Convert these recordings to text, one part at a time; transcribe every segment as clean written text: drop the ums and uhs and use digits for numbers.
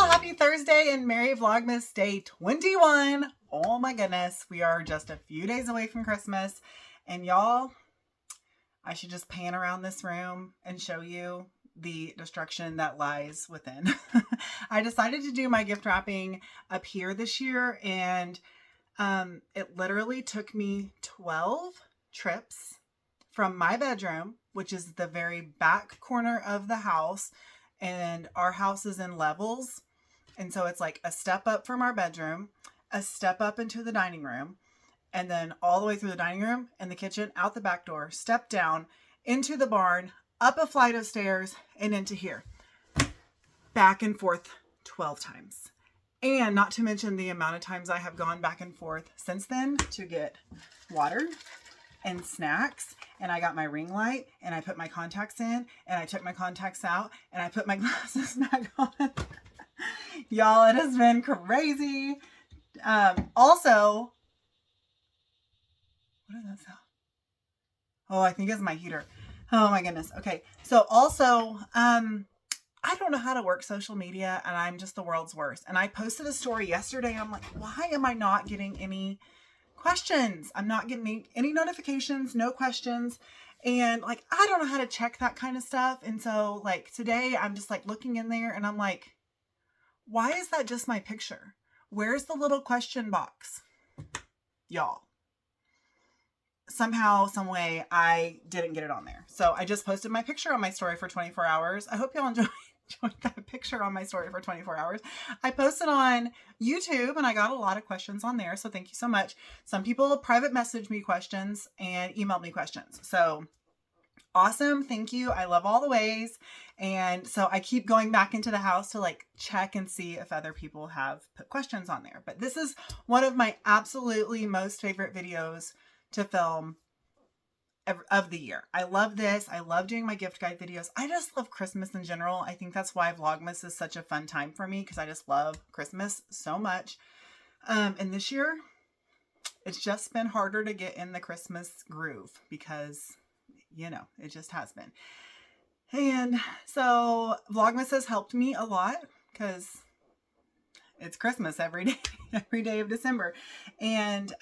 y'all, happy Thursday and Merry Vlogmas Day 21. Oh my goodness, we are just a few days away from Christmas. And y'all, I should just pan around this room and show you the destruction that lies within. I decided to do my gift wrapping up here this year, and it literally took me 12 trips from my bedroom, which is the very back corner of the house, and our house is in levels. And so it's like a step up from our bedroom, a step up into the dining room, and then all the way through the dining room and the kitchen, out the back door, step down into the barn, up a flight of stairs, and into here. Back and forth 12 times. And not to mention the amount of times I have gone back and forth since then to get water and snacks. And I got my ring light, and I put my contacts in, and I took my contacts out, and I put my glasses back on. Y'all, it has been crazy. Also, what is that sound? Oh, I think it's my heater. Oh my goodness. Okay. So also, I don't know how to work social media, and I'm just the world's worst. And I posted a story yesterday, and I'm like, why am I not getting any questions? I'm not getting any notifications, no questions. And like, I don't know how to check that kind of stuff. And so like today I'm just like looking in there, and I'm like, why is that just my picture? Where's the little question box? Y'all. Somehow, some way, I didn't get it on there. So I just posted my picture on my story for 24 hours. I hope y'all enjoyed that picture on my story for 24 hours. I posted on YouTube, and I got a lot of questions on there. So thank you so much. Some people private messaged me questions and emailed me questions. So awesome. Thank you. I love all the ways. And so I keep going back into the house to like check and see if other people have put questions on there. But this is one of my absolutely most favorite videos to film of the year. I love this. I love doing my gift guide videos. I just love Christmas in general. I think that's why Vlogmas is such a fun time for me, because I just love Christmas so much. And this year, it's just been harder to get in the Christmas groove because, you know, it just has been. And so Vlogmas has helped me a lot because it's Christmas every day of December. And,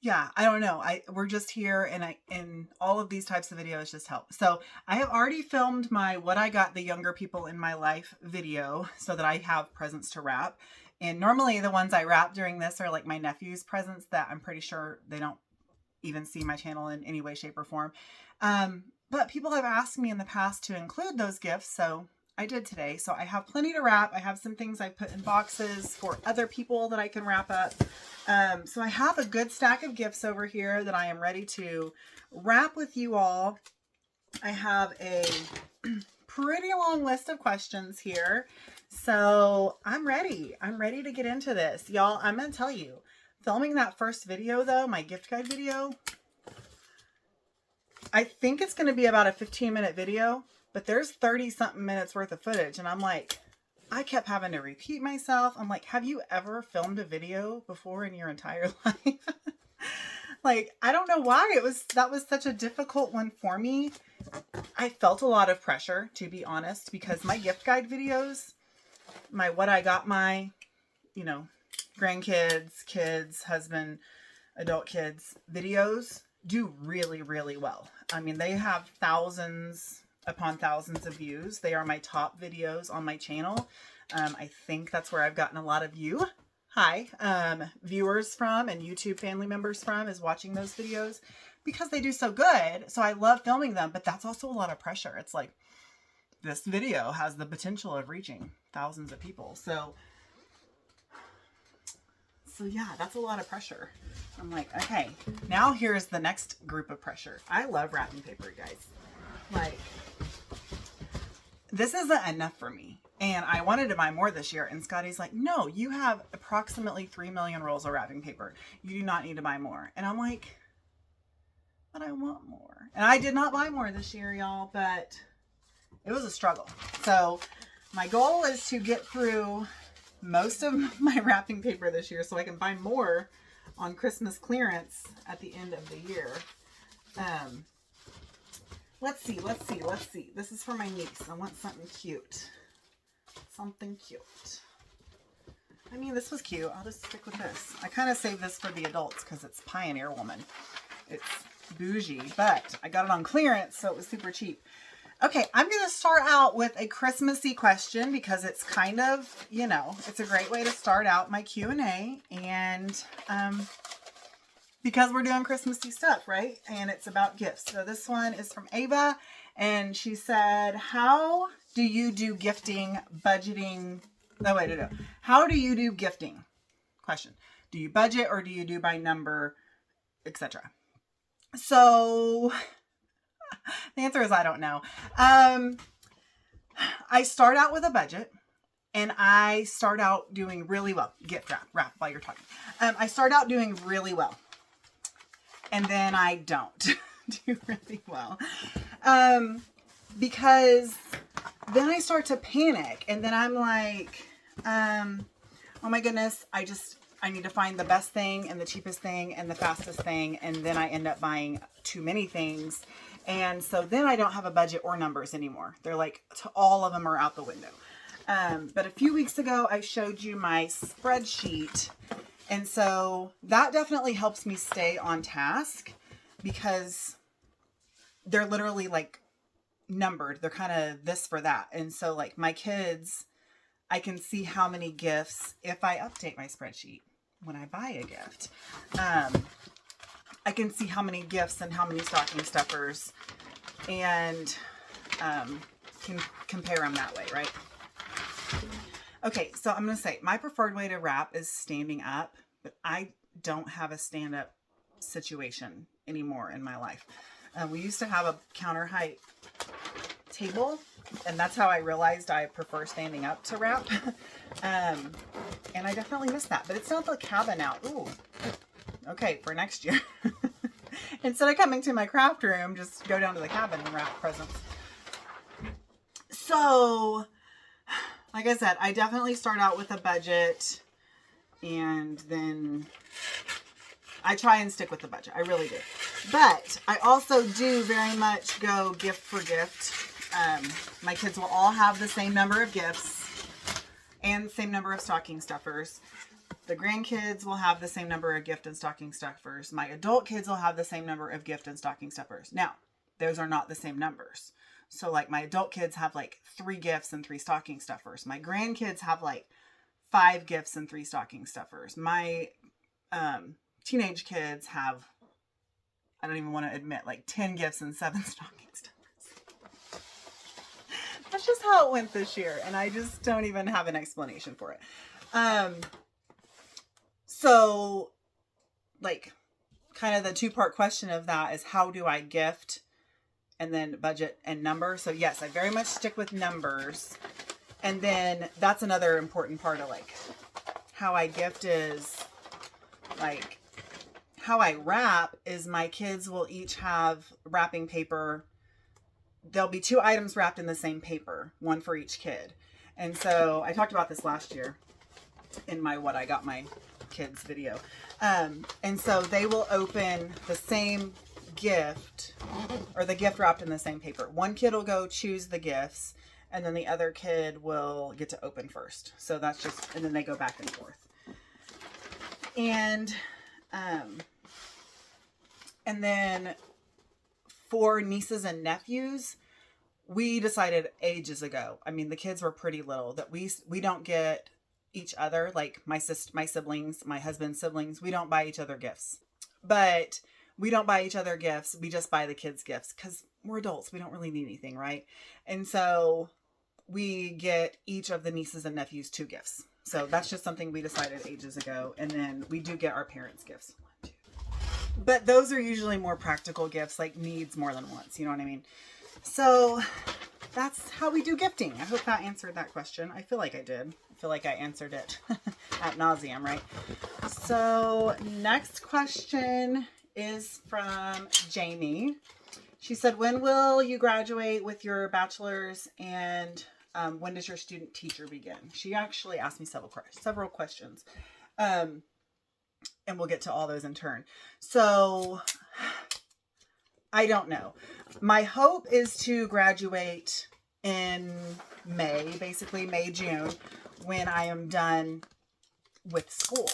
yeah, I don't know. We're just here, and all of these types of videos just help. So I have already filmed my What I Got the Younger People in My Life video so that I have presents to wrap. And normally the ones I wrap during this are like my nephew's presents that I'm pretty sure they don't even see my channel in any way, shape, or form. But people have asked me in the past to include those gifts, so I did today. So I have plenty to wrap. I have some things I've put in boxes for other people that I can wrap up. So I have a good stack of gifts over here that I am ready to wrap with you all. I have a pretty long list of questions here. So I'm ready. I'm ready to get into this. Y'all, I'm going to tell you, filming that first video though, my gift guide video, I think it's going to be about a 15-minute video. But there's 30 something minutes worth of footage. And I'm like, I kept having to repeat myself. I'm like, have you ever filmed a video before in your entire life? Like, I don't know why that was such a difficult one for me. I felt a lot of pressure, to be honest, because my gift guide videos, my what I got my, you know, grandkids, kids, husband, adult kids videos do really, really well. I mean, they have thousands upon thousands of views. They are my top videos on my channel. I think that's where I've gotten a lot of viewers from, and YouTube family members from, is watching those videos because they do so good. So I love filming them, but that's also a lot of pressure. It's like, this video has the potential of reaching thousands of people. So yeah, that's a lot of pressure. I'm like, okay, now here's the next group of pressure. I love wrapping paper, guys. Like, this isn't enough for me. And I wanted to buy more this year. And Scotty's like, no, you have approximately 3 million rolls of wrapping paper. You do not need to buy more. And I'm like, but I want more. And I did not buy more this year, y'all, but it was a struggle. So my goal is to get through most of my wrapping paper this year so I can buy more on Christmas clearance at the end of the year. Let's see. This is for my niece. I want something cute. something cute. I mean, this was cute. I'll just stick with this. I kind of saved this for the adults because it's Pioneer Woman. It's bougie, but I got it on clearance, so it was super cheap. Okay, I'm going to start out with a Christmassy question because it's kind of, you know, it's a great way to start out my Q&A, and because we're doing Christmassy stuff, right? And it's about gifts. So this one is from Ava, and she said, how do you do gifting, budgeting? No, wait, no. How do you do gifting? Question. Do you budget or do you do by number, etc.? So the answer is I don't know. I start out with a budget, and I start out doing really well. Gift wrap while you're talking. I start out doing really well, and then I don't do really well, because then I start to panic, and then I'm like, oh my goodness, I need to find the best thing and the cheapest thing and the fastest thing, and then I end up buying too many things. And so then I don't have a budget or numbers anymore. They're like, all of them are out the window. But a few weeks ago, I showed you my spreadsheet. And so that definitely helps me stay on task because they're literally like numbered. They're kind of this for that. And so like my kids, I can see how many gifts if I update my spreadsheet when I buy a gift. I can see how many gifts and how many stocking stuffers, and can compare them that way, right? Okay, so I'm going to say my preferred way to wrap is standing up, but I don't have a stand-up situation anymore in my life. We used to have a counter height table, and that's how I realized I prefer standing up to wrap. And I definitely miss that, but it's not the cabin out. Ooh. Okay, for next year. Instead of coming to my craft room, just go down to the cabin and wrap presents. So, like I said, I definitely start out with a budget, and then I try and stick with the budget. I really do. But I also do very much go gift for gift. My kids will all have the same number of gifts and the same number of stocking stuffers. The grandkids will have the same number of gift and stocking stuffers. My adult kids will have the same number of gift and stocking stuffers. Now, those are not the same numbers. So like my adult kids have like 3 gifts and 3 stocking stuffers. My grandkids have like 5 gifts and 3 stocking stuffers. My teenage kids have, I don't even want to admit, like 10 gifts and 7 stocking stuffers. That's just how it went this year. And I just don't even have an explanation for it. So, like, kind of the 2-part question of that is how do I gift and then budget and number? So, yes, I very much stick with numbers. And then that's another important part of, like, how I gift is, like, how I wrap is my kids will each have wrapping paper. There'll be 2 items wrapped in the same paper, one for each kid. And so, I talked about this last year in my What I Got My Kids video. And so they will open the same gift, or the gift wrapped in the same paper. One kid will go choose the gifts, and then the other kid will get to open first. So that's just, and then they go back and forth. And then for nieces and nephews, we decided ages ago, I mean, the kids were pretty little, that we don't get each other, like my siblings, my husband's siblings, we don't buy each other gifts. But we don't buy each other gifts, we just buy the kids gifts because we're adults, we don't really need anything, right? And so we get each of the nieces and nephews 2 gifts. So that's just something we decided ages ago. And then we do get our parents gifts. 1, 2. But those are usually more practical gifts, like needs more than wants, you know what I mean? So that's how we do gifting. I hope that answered that question. I feel like I did. I feel like I answered it ad nauseum, right? So next question is from Jamie. She said, when will you graduate with your bachelor's, and when does your student teacher begin? She actually asked me several questions. And we'll get to all those in turn. So I don't know. My hope is to graduate in May, basically May, June, when I am done with school.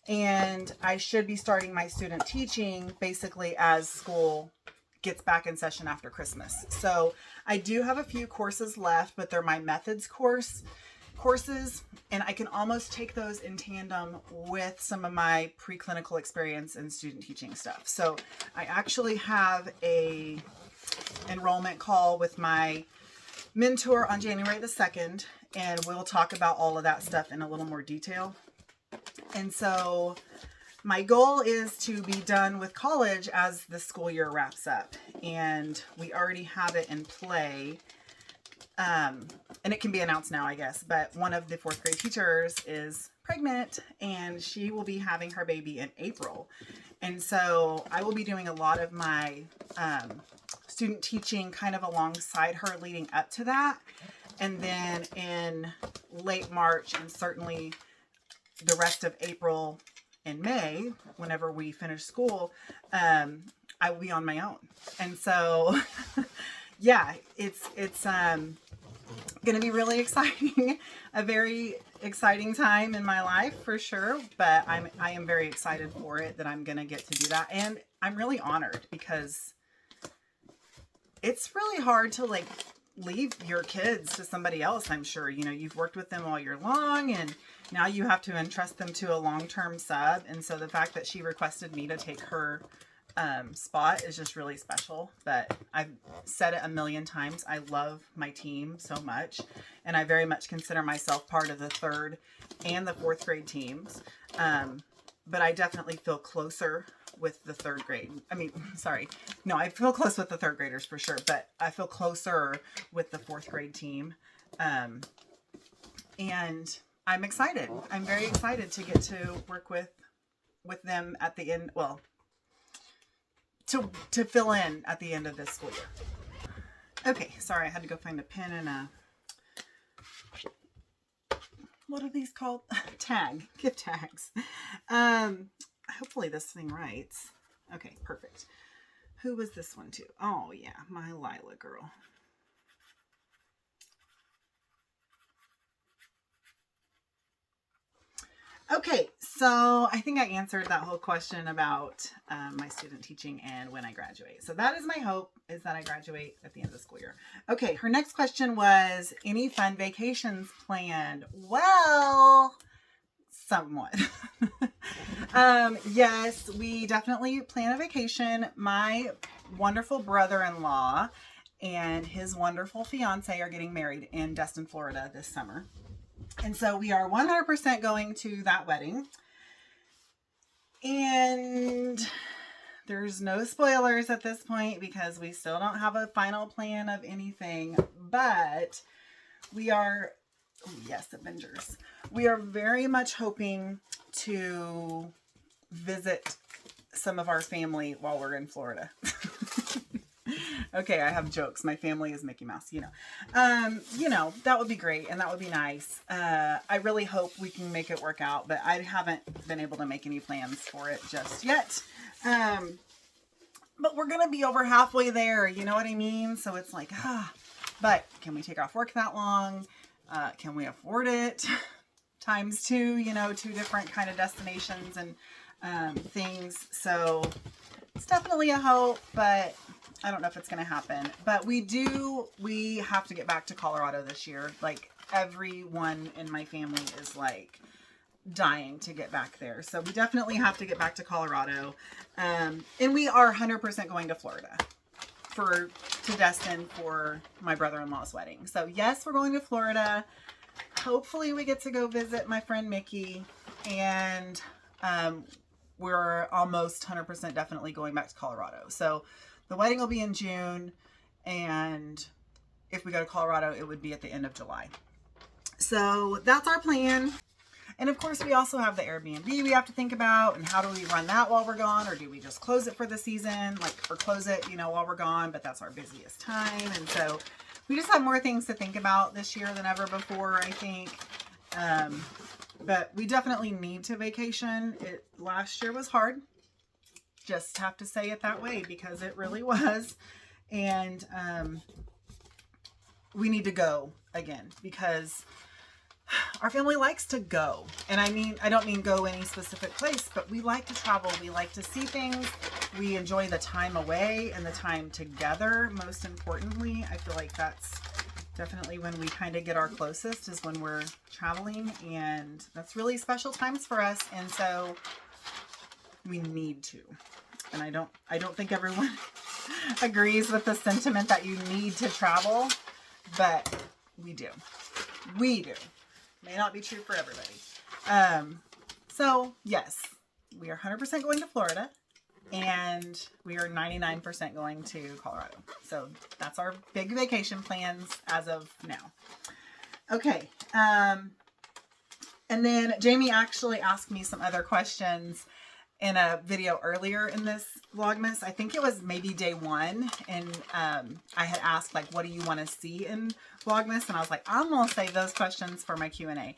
And I should be starting my student teaching basically as school gets back in session after Christmas. So I do have a few courses left, but they're my methods courses, and I can almost take those in tandem with some of my preclinical experience and student teaching stuff. So I actually have a enrollment call with my mentor on January the 2nd, and we'll talk about all of that stuff in a little more detail. And so my goal is to be done with college as the school year wraps up, and we already have it in play. And it can be announced now, I guess, but one of the 4th grade teachers is pregnant, and she will be having her baby in April. And so I will be doing a lot of my student teaching kind of alongside her leading up to that. And then in late March and certainly the rest of April and May, whenever we finish school, I will be on my own. And so, yeah, it's going to be really exciting, a very exciting time in my life for sure. But I am very excited for it, that I'm going to get to do that. And I'm really honored, because it's really hard to like leave your kids to somebody else. I'm sure, you know, you've worked with them all year long, and now you have to entrust them to a long-term sub. And so the fact that she requested me to take her spot is just really special. But I've said it a million times, I love my team so much, and I very much consider myself part of the 3rd and the 4th grade teams. But I definitely feel closer with the 3rd grade. I mean, sorry. No, I feel close with the 3rd graders for sure, but I feel closer with the 4th grade team. And I'm excited. I'm very excited to get to work with them at the end. Well, to fill in at the end of this school year. Okay, sorry, I had to go find a pen and a, what are these called? Gift tags. Hopefully this thing writes. Okay, perfect. Who was this one to? Oh yeah, my Lila girl. Okay, so I think I answered that whole question about my student teaching and when I graduate. So that is my hope, is that I graduate at the end of the school year. Okay, her next question was, any fun vacations planned? Well, somewhat. Yes, we definitely plan a vacation. My wonderful brother-in-law and his wonderful fiance are getting married in Destin, Florida this summer. And so we are 100% going to that wedding. And there's no spoilers at this point, because we still don't have a final plan of anything. But we are, oh yes, Avengers. We are very much hoping to visit some of our family while we're in Florida. Okay, I have jokes. My family is Mickey Mouse, you know, that would be great, and that would be nice. I really hope we can make it work out, but I haven't been able to make any plans for it just yet. But we're going to be over halfway there, you know what I mean? So it's like, but can we take off work that long? Can we afford it? Times 2, you know, 2 different kind of destinations and things. So it's definitely a hope, but I don't know if it's going to happen. But we have to get back to Colorado this year. Like, everyone in my family is like dying to get back there. So we definitely have to get back to Colorado. And we are 100% going to Florida to Destin for my brother-in-law's wedding. So yes, we're going to Florida. Hopefully we get to go visit my friend Mickey, and we're almost 100% definitely going back to Colorado. So the wedding will be in June, and if we go to Colorado, it would be at the end of July. So that's our plan. And of course, we also have the Airbnb we have to think about, and how do we run that while we're gone, or do we just close it for the season, or close it, you know, while we're gone, but that's our busiest time. And so we just have more things to think about this year than ever before, I think. But we definitely need to vacation. Last year was hard. Just have to say it that way, because it really was. And we need to go again, because our family likes to go. And I don't mean go any specific place, but we like to travel. We like to see things. We enjoy the time away and the time together. Most importantly, I feel like that's definitely when we kind of get our closest, is when we're traveling, and that's really special times for us. And so we need to. And I don't think everyone agrees with the sentiment that you need to travel, but we do. We do. May not be true for everybody. So yes, we are 100% going to Florida, and we are 99% going to Colorado. So that's our big vacation plans as of now. Okay. And then Jamie actually asked me some other questions in a video earlier in this Vlogmas. I think it was maybe day 1. And I had asked, like, what do you want to see in Vlogmas? And I was like, I'm going to save those questions for my Q&A.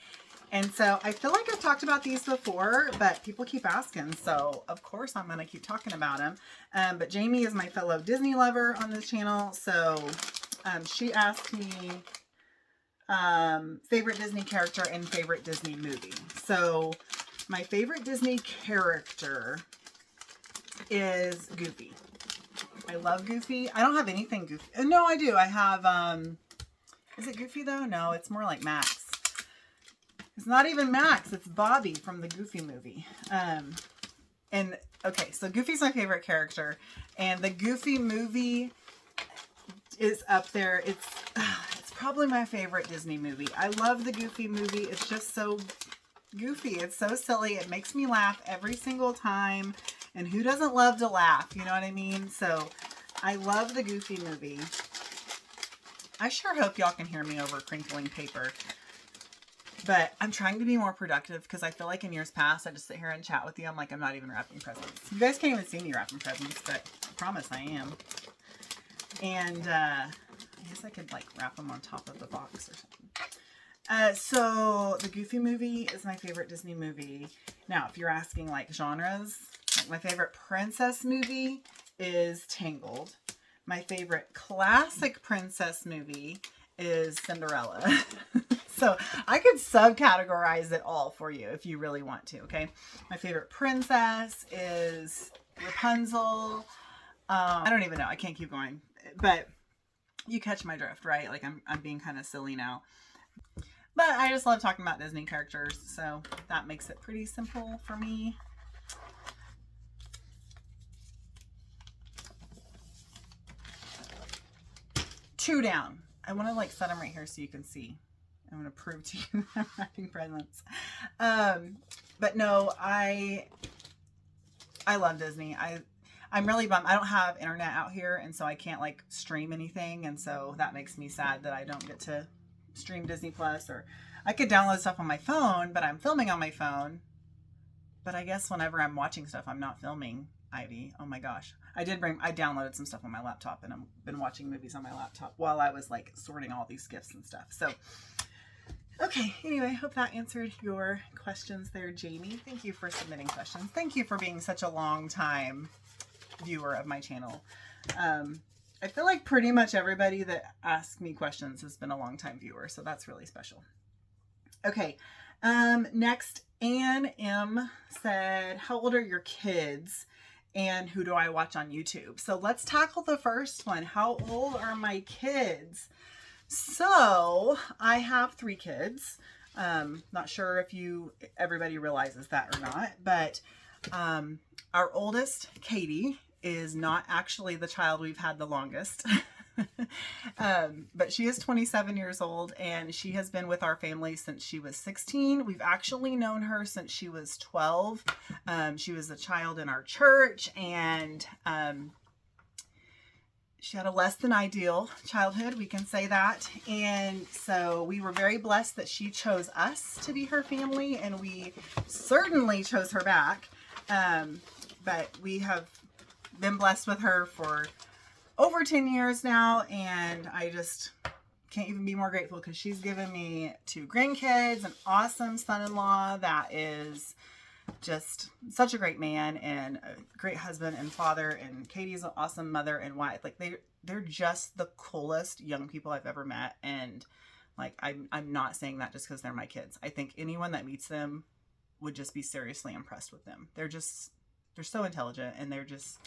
And so I feel like I've talked about these before, but people keep asking. So of course I'm going to keep talking about them. But Jamie is my fellow Disney lover on this channel. So she asked me favorite Disney character and favorite Disney movie. So my favorite Disney character is Goofy. I love Goofy. I don't have anything Goofy. No, I do. I have, is it Goofy though? No, it's more like Max. It's not even Max. It's Bobby from the Goofy movie. And okay, so Goofy's my favorite character, and the Goofy movie is up there. It's probably my favorite Disney movie. I love the Goofy movie. It's just so goofy. It's so silly. It makes me laugh every single time. And who doesn't love to laugh? You know what I mean? So I love the Goofy movie. I sure hope y'all can hear me over crinkling paper. But I'm trying to be more productive, because I feel like in years past, I just sit here and chat with you. I'm like, I'm not even wrapping presents. You guys can't even see me wrapping presents, but I promise I am. And I guess I could like wrap them on top of the box or something. So the Goofy movie is my favorite Disney movie. Now, if you're asking like genres, like my favorite princess movie is Tangled. My favorite classic princess movie is Cinderella. So I could subcategorize it all for you if you really want to, okay? My favorite princess is Rapunzel. I don't even know. I can't keep going. But you catch my drift, right? Like I'm being kind of silly now. But I just love talking about Disney characters, so that makes it pretty simple for me. Two down. I want to like set them right here so you can see. I want to prove to you that I'm wrapping presents. But no, I love Disney. I'm really bummed. I don't have internet out here, and so I can't like stream anything, and so that makes me sad that I don't get to stream Disney Plus. Or I could download stuff on my phone, but I'm filming on my phone. But I guess whenever I'm watching stuff, I'm not filming, Ivy. Oh my gosh. I downloaded some stuff on my laptop, and I've been watching movies on my laptop while I was like sorting all these gifts and stuff. So okay, anyway, hope that answered your questions there, Jamie. Thank you for submitting questions. Thank you for being such a long time viewer of my channel. I feel like pretty much everybody that asks me questions has been a long time viewer, so that's really special. Okay, next, Ann M said, how old are your kids and who do I watch on YouTube? So let's tackle the first one. How old are my kids? So I have 3 kids. Not sure if everybody realizes that or not, but our oldest, Katie, is not actually the child we've had the longest. But she is 27 years old, and she has been with our family since she was 16. We've actually known her since she was 12. She was a child in our church, and she had a less than ideal childhood, we can say that. And so we were very blessed that she chose us to be her family, and we certainly chose her back. But we have been blessed with her for over 10 years now, and I just can't even be more grateful, because she's given me 2 grandkids, an awesome son-in-law that is just such a great man and a great husband and father, and Katie's an awesome mother and wife. Like they're just the coolest young people I've ever met. And like I'm not saying that just because they're my kids. I think anyone that meets them would just be seriously impressed with them. They're so intelligent, and they're just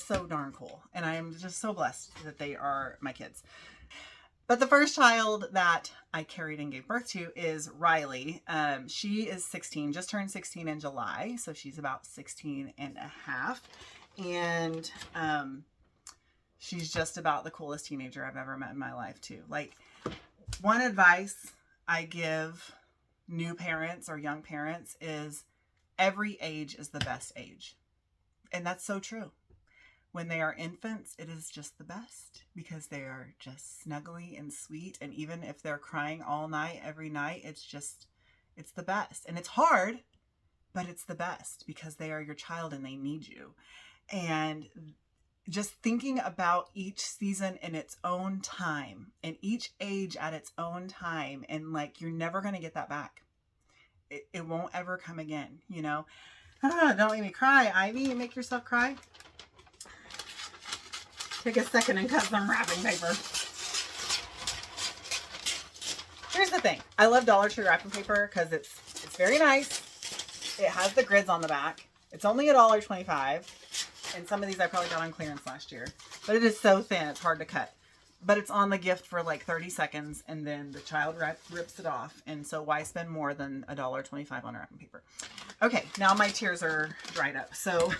so darn cool. And I am just so blessed that they are my kids. But the first child that I carried and gave birth to is Riley. She is 16, just turned 16 in July. So she's about 16 and a half. And she's just about the coolest teenager I've ever met in my life too. Like, one advice I give new parents or young parents is every age is the best age. And that's so true. When they are infants, it is just the best because they are just snuggly and sweet. And even if they're crying all night, every night, it's the best. And it's hard, but it's the best because they are your child and they need you. And just thinking about each season in its own time and each age at its own time. And like, you're never going to get that back. It won't ever come again, you know? Don't make me cry, Ivy. You make yourself cry. Take a second and cut some wrapping paper. Here's the thing. I love Dollar Tree wrapping paper because it's very nice. It has the grids on the back. It's only $1.25. And some of these I probably got on clearance last year. But it is so thin, it's hard to cut. But it's on the gift for like 30 seconds, and then the child rips it off. And so why spend more than $1.25 on wrapping paper? Okay, now my tears are dried up. So,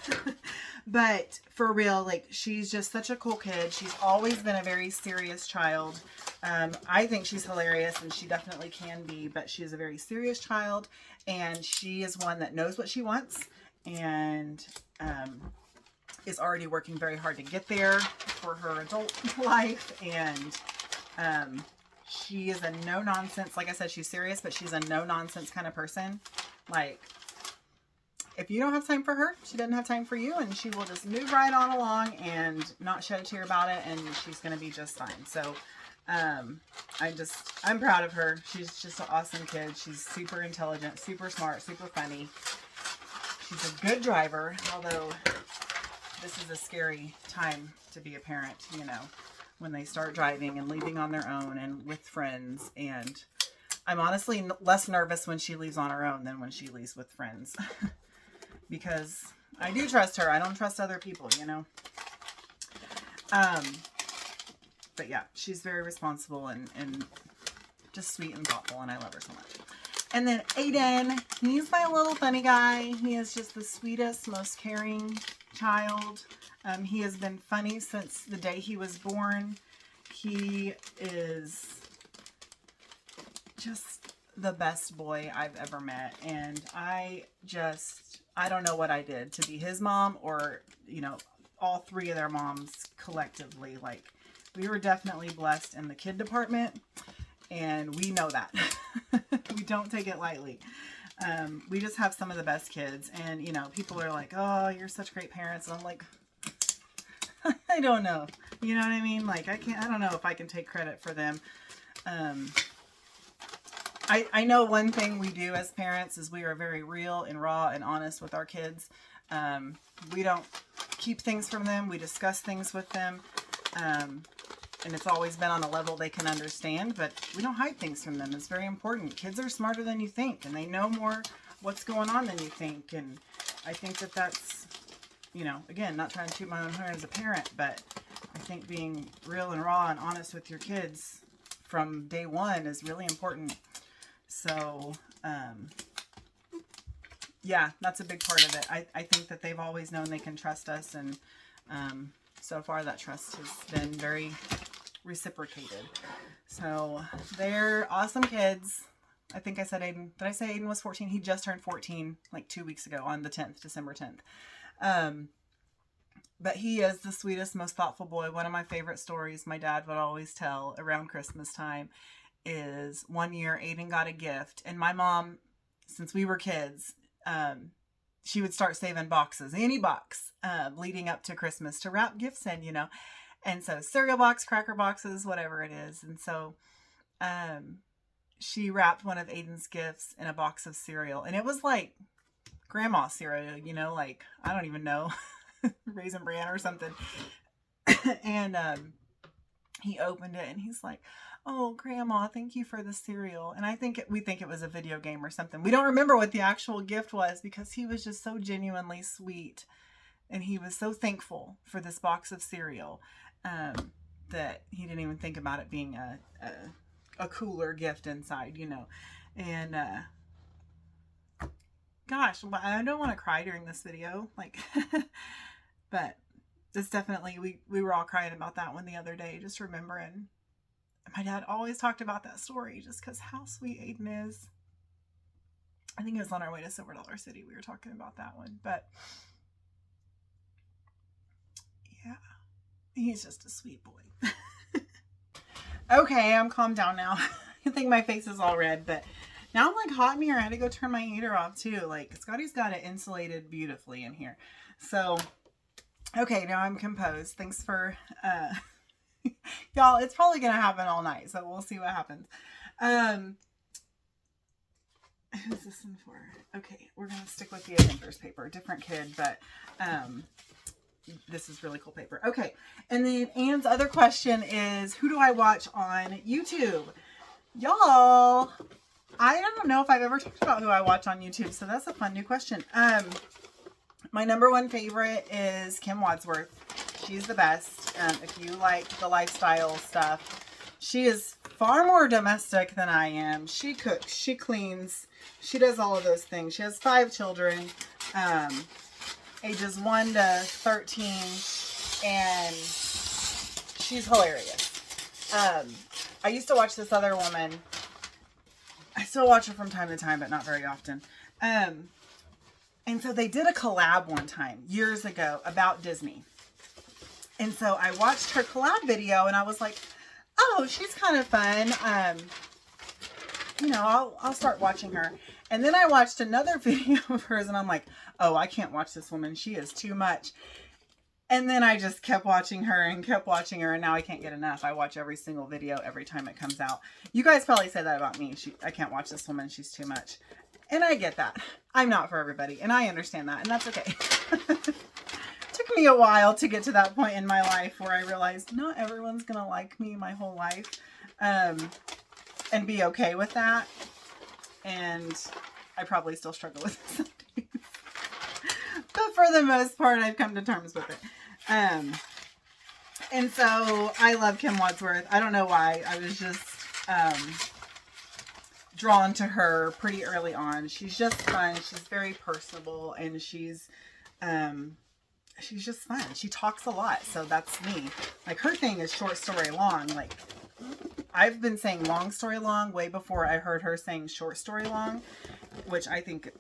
but for real, like, she's just such a cool kid. She's always been a very serious child. I think she's hilarious, and she definitely can be, but she is a very serious child, and she is one that knows what she wants, and is already working very hard to get there for her adult life. And she is a no-nonsense, like I said, she's serious, but she's a no-nonsense kind of person. Like, if you don't have time for her, she doesn't have time for you, and she will just move right on along and not shed a tear about it, and she's going to be just fine. So I'm proud of her. She's just an awesome kid. She's super intelligent, super smart, super funny. She's a good driver, although this is a scary time to be a parent, you know, when they start driving and leaving on their own and with friends. And I'm honestly less nervous when she leaves on her own than when she leaves with friends. Because I do trust her. I don't trust other people, you know. But yeah, she's very responsible and just sweet and thoughtful, and I love her so much. And then Aiden, he's my little funny guy. He is just the sweetest, most caring child. He has been funny since the day he was born. He is just the best boy I've ever met. And I don't know what I did to be his mom, or, you know, all three of their moms collectively. Like, we were definitely blessed in the kid department, and we know that. We don't take it lightly. We just have some of the best kids, and, you know, people are like, oh, you're such great parents. And I'm like, I don't know. You know what I mean? Like, I don't know if I can take credit for them. I know one thing we do as parents is we are very real and raw and honest with our kids. We don't keep things from them. We discuss things with them. And it's always been on a level they can understand, but we don't hide things from them. It's very important. Kids are smarter than you think, and they know more what's going on than you think. And I think that that's, you know, again, not trying to toot my own horn as a parent, but I think being real and raw and honest with your kids from day one is really important. So, yeah, that's a big part of it. I think that they've always known they can trust us, and so far that trust has been very reciprocated. So they're awesome kids. I think I said Aiden. Did I say Aiden was 14? He just turned 14 like 2 weeks ago on the 10th, December 10th. But he is the sweetest, most thoughtful boy. One of my favorite stories my dad would always tell around Christmas time is one year Aiden got a gift, and my mom, since we were kids, she would start saving boxes, any box, leading up to Christmas to wrap gifts in, you know. And so cereal box, cracker boxes, whatever it is. And so she wrapped one of Aiden's gifts in a box of cereal. And it was like grandma cereal, you know, like, I don't even know, Raisin Bran or something. And he opened it and he's like, oh, Grandma, thank you for the cereal. And we think it was a video game or something. We don't remember what the actual gift was because he was just so genuinely sweet. And he was so thankful for this box of cereal that he didn't even think about it being a cooler gift inside, you know. And gosh, I don't want to cry during this video, like, but it's definitely, we were all crying about that one the other day, just remembering. My dad always talked about that story just because how sweet Aiden is. I think it was on our way to Silver Dollar City. We were talking about that one, but yeah, he's just a sweet boy. Okay, I'm calmed down now. I think my face is all red, but now I'm like hot in here. I had to go turn my heater off too. Like, Scotty's got it insulated beautifully in here. So, okay, now I'm composed. Thanks for, y'all, it's probably going to happen all night. So we'll see what happens. Who's this one for? Okay, we're going to stick with the Avengers paper. Different kid, but, this is really cool paper. Okay. And then Anne's other question is, who do I watch on YouTube? Y'all, I don't know if I've ever talked about who I watch on YouTube, so that's a fun new question. My number one favorite is Kim Wadsworth. She's the best. If you like the lifestyle stuff, she is far more domestic than I am. She cooks, she cleans, she does all of those things. She has 5 children, ages 1 to 13, and she's hilarious. I used to watch this other woman. I still watch her from time to time, but not very often. And so they did a collab one time, years ago, about Disney. And so I watched her collab video, and I was like, oh, she's kind of fun. You know, I'll start watching her. And then I watched another video of hers, and I'm like, oh, I can't watch this woman. She is too much. And then I just kept watching her and kept watching her, and now I can't get enough. I watch every single video every time it comes out. You guys probably say that about me. I can't watch this woman. She's too much. And I get that. I'm not for everybody, and I understand that, and that's okay. Took me a while to get to that point in my life where I realized not everyone's going to like me my whole life, and be okay with that. And I probably still struggle with it some days. But for the most part, I've come to terms with it. And so I love Kim Wadsworth. I don't know why. I was just drawn to her pretty early on. She's just fun. She's very personable, and she's just fun. She talks a lot, so that's me. Like, her thing is short story long. Like, I've been saying long story long way before I heard her saying short story long, which I think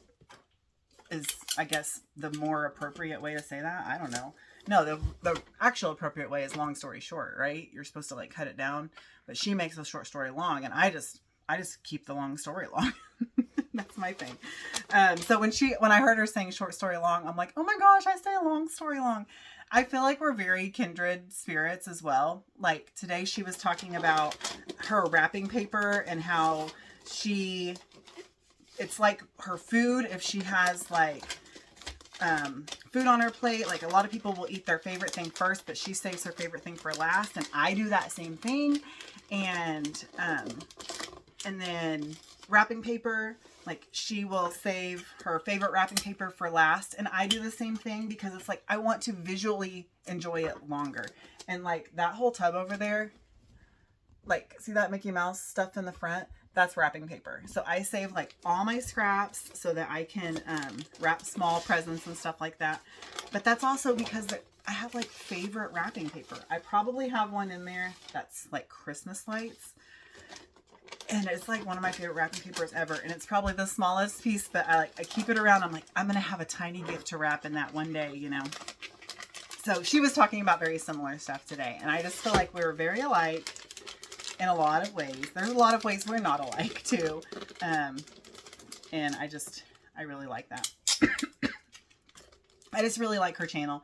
is, I guess, the more appropriate way to say that. I don't know. No, the actual appropriate way is long story short, right? You're supposed to like cut it down, but she makes the short story long, and I just keep the long story long. That's my thing. So when I heard her saying short story long, I'm like, oh my gosh, I say a long story long. I feel like we're very kindred spirits as well. Like, today she was talking about her wrapping paper and how it's like her food. If she has like food on her plate, like, a lot of people will eat their favorite thing first, but she saves her favorite thing for last, and I do that same thing. And then wrapping paper, like, she will save her favorite wrapping paper for last, and I do the same thing because it's like I want to visually enjoy it longer. And like that whole tub over there, like, see that Mickey Mouse stuff in the front? That's wrapping paper. So I save like all my scraps so that I can wrap small presents and stuff like that. But that's also because I have like favorite wrapping paper. I probably have one in there that's like Christmas lights. And it's like one of my favorite wrapping papers ever. And it's probably the smallest piece, but I keep it around. I'm like, I'm going to have a tiny gift to wrap in that one day, you know? So she was talking about very similar stuff today. And I just feel like we were very alike in a lot of ways. There's a lot of ways we're not alike too. And I really like that. I just really like her channel.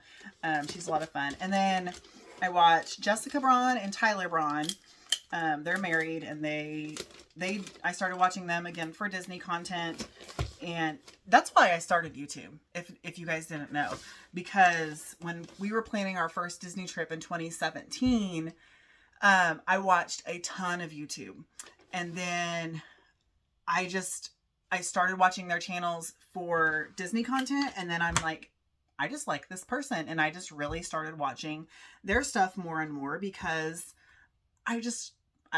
She's a lot of fun. And then I watch Jessica Braun and Tyler Braun. They're married, and I started watching them again for Disney content. And that's why I started YouTube, if you guys didn't know. Because when we were planning our first Disney trip in 2017, I watched a ton of YouTube. And then I started watching their channels for Disney content. And then I'm like, I just like this person. And I just really started watching their stuff more and more because I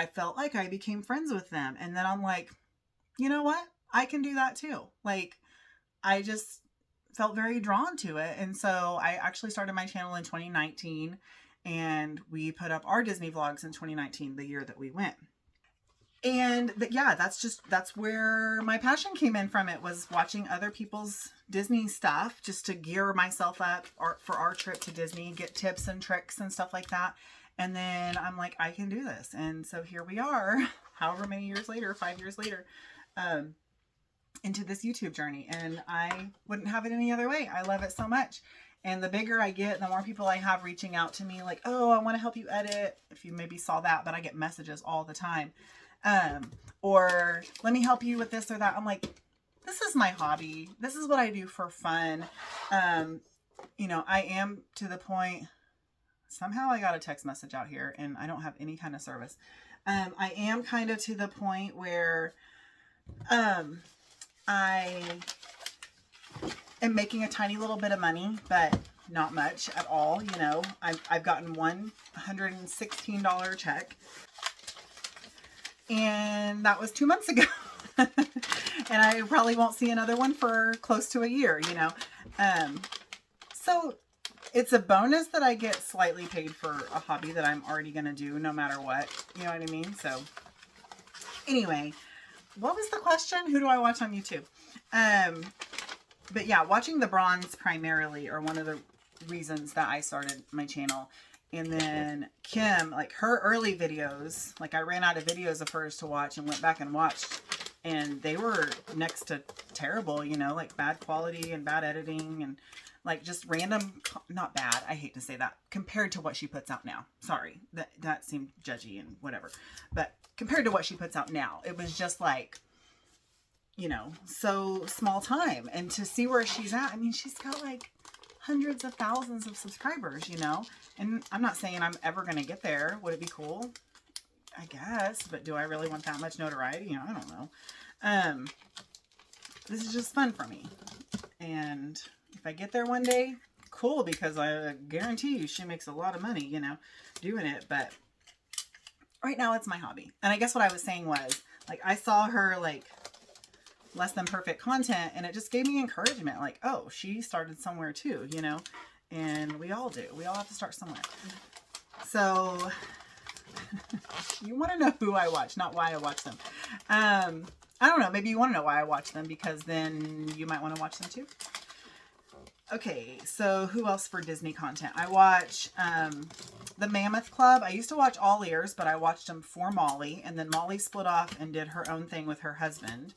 felt like I became friends with them. And then I'm like, you know what? I can do that too. Like, I just felt very drawn to it. And so I actually started my channel in 2019, and we put up our Disney vlogs in 2019, the year that we went. And yeah, that's where my passion came in from. It was watching other people's Disney stuff just to gear myself up for our trip to Disney, get tips and tricks and stuff like that. And then I'm like, I can do this. And so here we are, however many years later, 5 years later, into this YouTube journey. And I wouldn't have it any other way. I love it so much. And the bigger I get, the more people I have reaching out to me like, oh, I want to help you edit. If you maybe saw that, but I get messages all the time. Or let me help you with this or that. I'm like, this is my hobby. This is what I do for fun. You know, I am to the point, somehow I got a text message out here and I don't have any kind of service. I am kind of to the point where, I am making a tiny little bit of money, but not much at all. You know, I've gotten one $116 check, and that was 2 months ago. And I probably won't see another one for close to a year, you know. So it's a bonus that I get slightly paid for a hobby that I'm already going to do no matter what. You know what I mean? So anyway, what was the question? Who do I watch on YouTube? But yeah, watching the Bronze primarily are one of the reasons that I started my channel. And then Kim, like her early videos, like I ran out of videos of hers to watch and went back and watched, and they were next to terrible, you know, like bad quality and bad editing and like just random, not bad, I hate to say that, compared to what she puts out now. Sorry, that seemed judgy and whatever. But compared to what she puts out now, it was just like, you know, so small time. And to see where she's at, I mean, she's got like hundreds of thousands of subscribers, you know, and I'm not saying I'm ever going to get there. Would it be cool? I guess, but do I really want that much notoriety? You know, I don't know. This is just fun for me. And if I get there one day, cool, because I guarantee you she makes a lot of money, you know, doing it. But right now it's my hobby. And I guess what I was saying was, like, I saw her, like, less than perfect content, and it just gave me encouragement. Like, oh, she started somewhere too, you know, and we all do. We all have to start somewhere. So you want to know who I watch, not why I watch them. I don't know. Maybe you want to know why I watch them, because then you might want to watch them too. Okay, so who else for Disney content? I watch the Mammoth Club. I used to watch All Ears, but I watched them for Molly, and then Molly split off and did her own thing with her husband.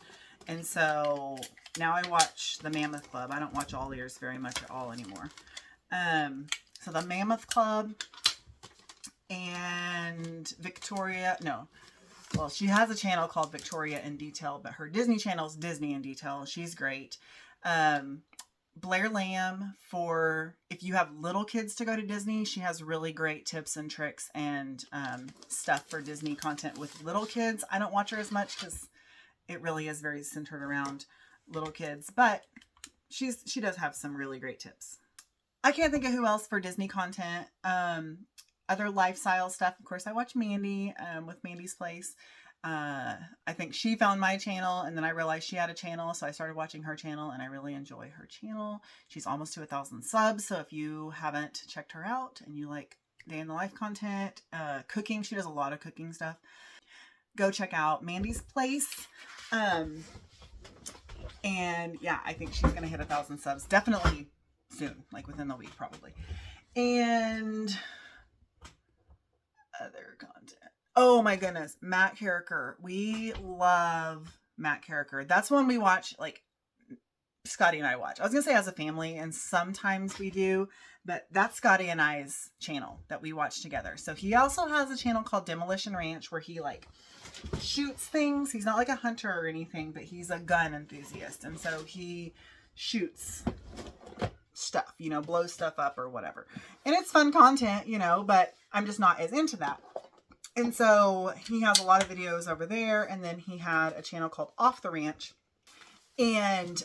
And so now I watch the Mammoth Club. I don't watch All Ears very much at all anymore. So the Mammoth Club and Victoria, no. Well, she has a channel called Victoria in Detail, but her Disney channel is Disney in Detail. She's great. Blair Lamb, for if you have little kids to go to Disney, she has really great tips and tricks and stuff for Disney content with little kids. I don't watch her as much because it really is very centered around little kids, but she does have some really great tips. I can't think of who else for Disney content. Other lifestyle stuff, of course, I watch Mandy with Mandy's Place. I think she found my channel, and then I realized she had a channel, so I started watching her channel, and I really enjoy her channel. She's almost to 1,000 subs, so if you haven't checked her out and you like day in the life content, cooking, she does a lot of cooking stuff, go check out Mandy's Place. And yeah, I think she's gonna hit 1,000 subs definitely soon, like within the week probably. And other content, oh my goodness, Matt Carricker. We love Matt Carricker. That's one we watch like Scotty and I watch. I was gonna say as a family, and sometimes we do, but that's Scotty and I's channel that we watch together. So he also has a channel called Demolition Ranch where he like shoots things. He's not like a hunter or anything, but he's a gun enthusiast, and so he shoots stuff, you know, blows stuff up or whatever. And it's fun content, you know, but I'm just not as into that. And so he has a lot of videos over there, and then he had a channel called Off the Ranch. And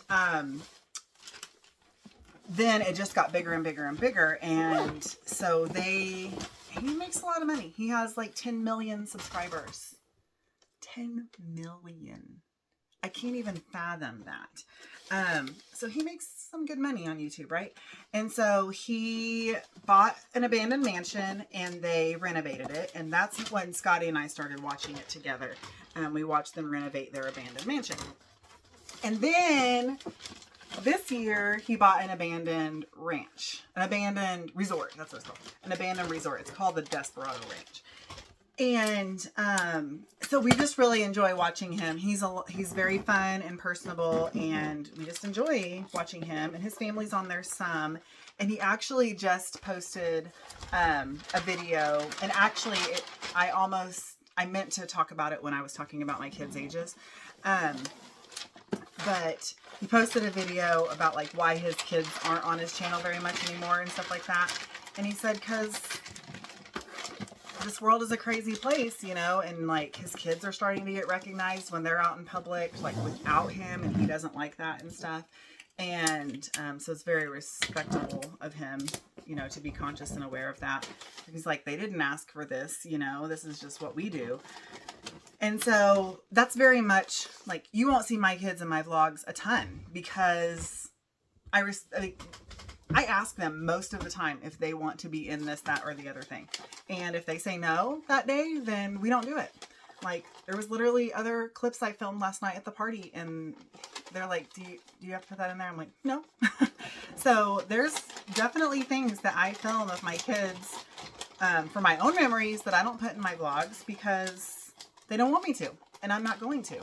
then it just got bigger and bigger and bigger. And so he makes a lot of money. He has like 10 million subscribers. 10 million. I can't even fathom that. So he makes some good money on YouTube, right? And so he bought an abandoned mansion and they renovated it. And that's when Scotty and I started watching it together. We watched them renovate their abandoned mansion. And then this year he bought an abandoned ranch, an abandoned resort. That's what it's called. An abandoned resort. It's called the Desperado Ranch. And so we just really enjoy watching him. He's very fun and personable, and we just enjoy watching him. And his family's on there some. And he actually just posted a video. And actually, I meant to talk about it when I was talking about my kids' ages. But he posted a video about like why his kids aren't on his channel very much anymore and stuff like that. And he said, because this world is a crazy place, you know, and like his kids are starting to get recognized when they're out in public, like without him, and he doesn't like that and stuff. And so it's very respectable of him, you know, to be conscious and aware of that. He's like, they didn't ask for this, you know, this is just what we do. And so that's very much like, you won't see my kids in my vlogs a ton because I ask them most of the time if they want to be in this, that, or the other thing. And if they say no that day, then we don't do it. Like, there was literally other clips I filmed last night at the party, and they're like, do you have to put that in there? I'm like, no. So there's definitely things that I film of my kids for my own memories that I don't put in my vlogs because they don't want me to, and I'm not going to.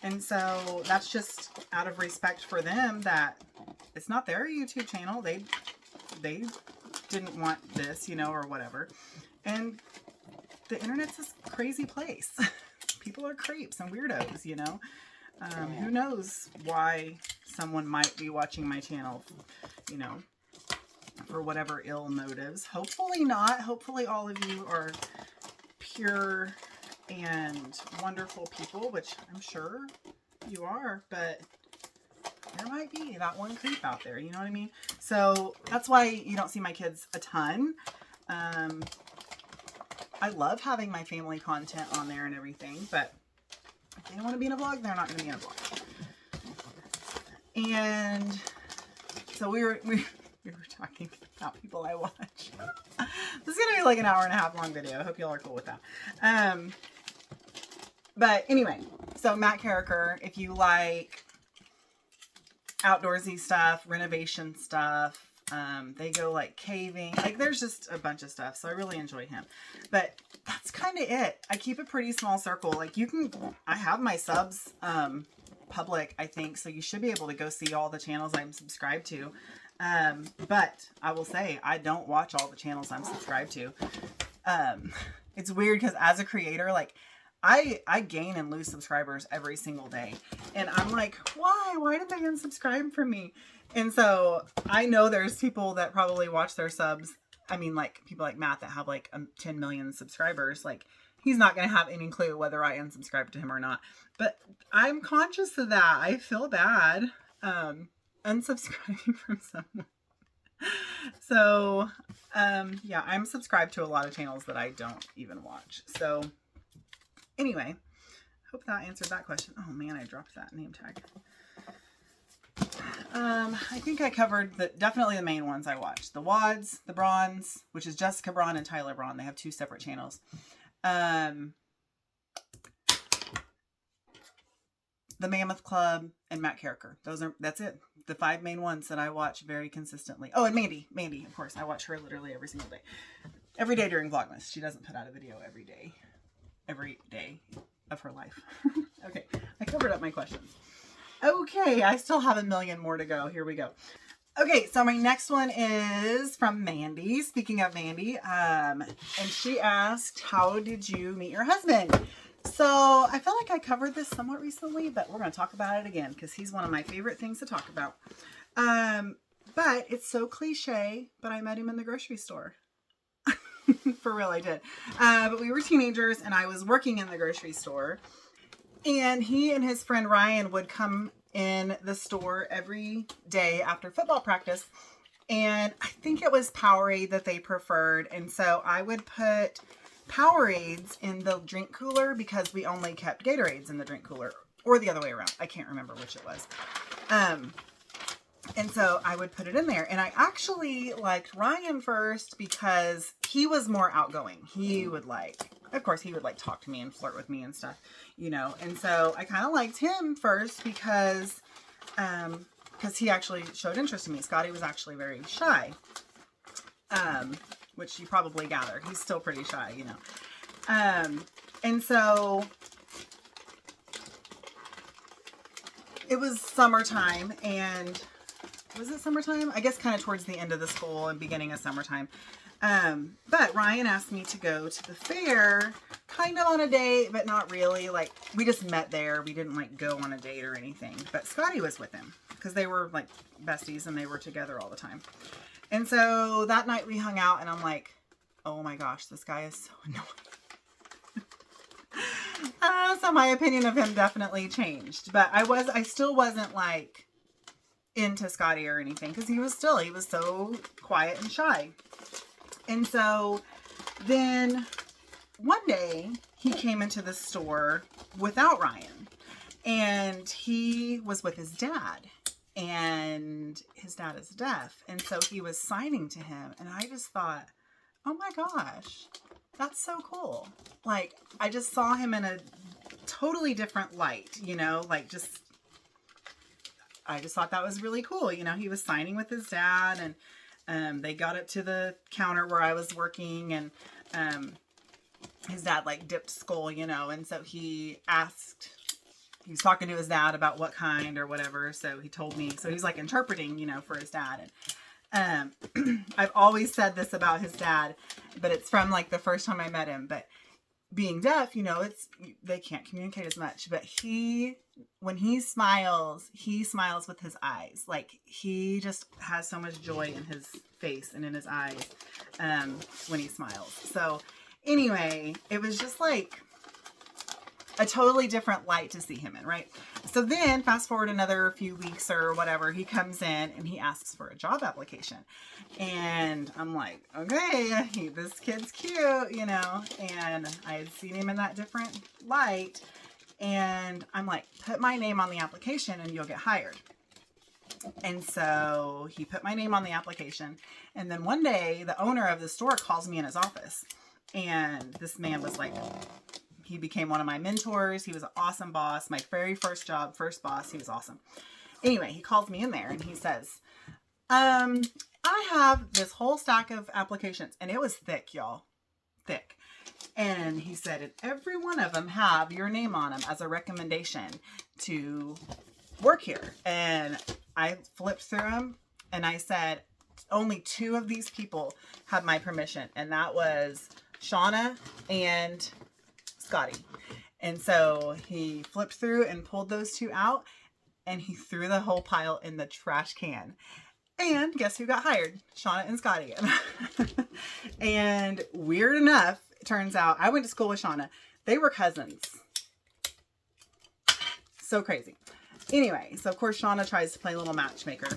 And so that's just out of respect for them, that it's not their YouTube channel. They didn't want this, you know, or whatever. And the internet's this crazy place. People are creeps and weirdos, you know. Who knows why someone might be watching my channel, you know, for whatever ill motives. Hopefully not. Hopefully all of you are pure and wonderful people, which I'm sure you are, but there might be that one creep out there, you know what I mean? So that's why you don't see my kids a ton. I love having my family content on there and everything, but if they don't want to be in a vlog, they're not going to be in a vlog. And so we were talking about people I watch. This is going to be like an 1.5 hour long video. I hope y'all are cool with that. But anyway, so Matt Carricker, if you like outdoorsy stuff, renovation stuff, they go like caving, like there's just a bunch of stuff. So I really enjoy him, but that's kind of it. I keep a pretty small circle. Like I have my subs, public, I think. So you should be able to go see all the channels I'm subscribed to. But I will say, I don't watch all the channels I'm subscribed to. It's weird because as a creator, like I gain and lose subscribers every single day. And I'm like, why did they unsubscribe from me? And so I know there's people that probably watch their subs. I mean, like people like Matt that have like 10 million subscribers. Like he's not going to have any clue whether I unsubscribe to him or not. But I'm conscious of that. I feel bad unsubscribing from someone. So, yeah, I'm subscribed to a lot of channels that I don't even watch. So anyway, hope that answered that question. Oh man, I dropped that name tag. I think I covered definitely the main ones I watched. The Wads, the Brawns, which is Jessica Braun and Tyler Braun. They have 2 separate channels. The Mammoth Club and Matt Carricker. That's it. The 5 main ones that I watch very consistently. Oh, and Mandy, of course. I watch her literally every single day. Every day during Vlogmas. She doesn't put out a video every day of her life. Okay, I covered up my questions. Okay, I still have a million more to go. Here we go. Okay, so my next one is from Mandy. Speaking of Mandy, and she asked, how did you meet your husband? So I feel like I covered this somewhat recently, but we're going to talk about it again because he's one of my favorite things to talk about. But it's so cliche, but I met him in the grocery store. For real, I did. But we were teenagers and I was working in the grocery store. And he and his friend Ryan would come in the store every day after football practice. And I think it was Powerade that they preferred. And so I would put Powerades in the drink cooler because we only kept Gatorades in the drink cooler. Or the other way around. I can't remember which it was. And so I would put it in there. And I actually liked Ryan first because he was more outgoing. He would of course, he would talk to me and flirt with me and stuff, you know. And so I kind of liked him first because he actually showed interest in me. Scotty was actually very shy, which you probably gathered. He's still pretty shy, you know. And so it was summertime, and was it summertime? I guess kind of towards the end of the school and beginning of summertime. But Ryan asked me to go to the fair, kind of on a date, but not really. Like, we just met there. We didn't go on a date or anything. But Scotty was with him because they were besties and they were together all the time. And so that night we hung out and I'm like, oh my gosh, this guy is so annoying. So my opinion of him definitely changed. But I still wasn't into Scotty or anything because he was so quiet and shy. And so then one day he came into the store without Ryan, and he was with his dad, and his dad is deaf. And so he was signing to him. And I just thought, oh my gosh, that's so cool. I just saw him in a totally different light, you know, I just thought that was really cool. You know, he was signing with his dad, and they got up to the counter where I was working, and his dad dipped skull, you know, and so he was talking to his dad about what kind or whatever. So he told me, so he's interpreting, you know, for his dad. And I've always said this about his dad, but it's from the first time I met him. But being deaf, you know, they can't communicate as much, but when he smiles with his eyes. He just has so much joy in his face and in his eyes, when he smiles. So anyway, it was just a totally different light to see him in, right? So then fast forward another few weeks or whatever, he comes in and he asks for a job application. And I'm like, okay, this kid's cute, you know, and I had seen him in that different light. And I'm like, put my name on the application and you'll get hired. And so he put my name on the application. And then one day the owner of the store calls me in his office. And this man was he became one of my mentors. He was an awesome boss. My very first job, first boss. He was awesome. Anyway, he calls me in there and he says, I have this whole stack of applications. And it was thick, y'all. Thick. And he said, and every one of them have your name on them as a recommendation to work here. And I flipped through them and I said, only 2 of these people have my permission. And that was Shauna and Scotty. And so he flipped through and pulled those 2 out and he threw the whole pile in the trash can. And guess who got hired? Shauna and Scotty. And weird enough, it turns out I went to school with Shauna. They were cousins. So crazy. Anyway, so of course Shauna tries to play a little matchmaker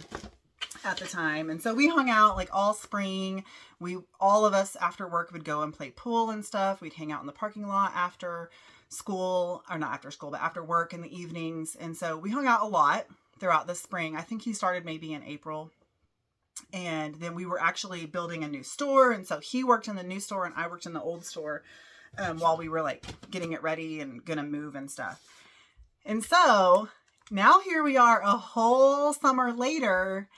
at the time. And so we hung out all spring. All of us after work would go and play pool and stuff. We'd hang out in the parking lot after school, or not after school, but after work in the evenings. And so we hung out a lot throughout the spring. I think he started maybe in April. And then we were actually building a new store. And so he worked in the new store and I worked in the old store while we were getting it ready and gonna move and stuff. And so now here we are a whole summer later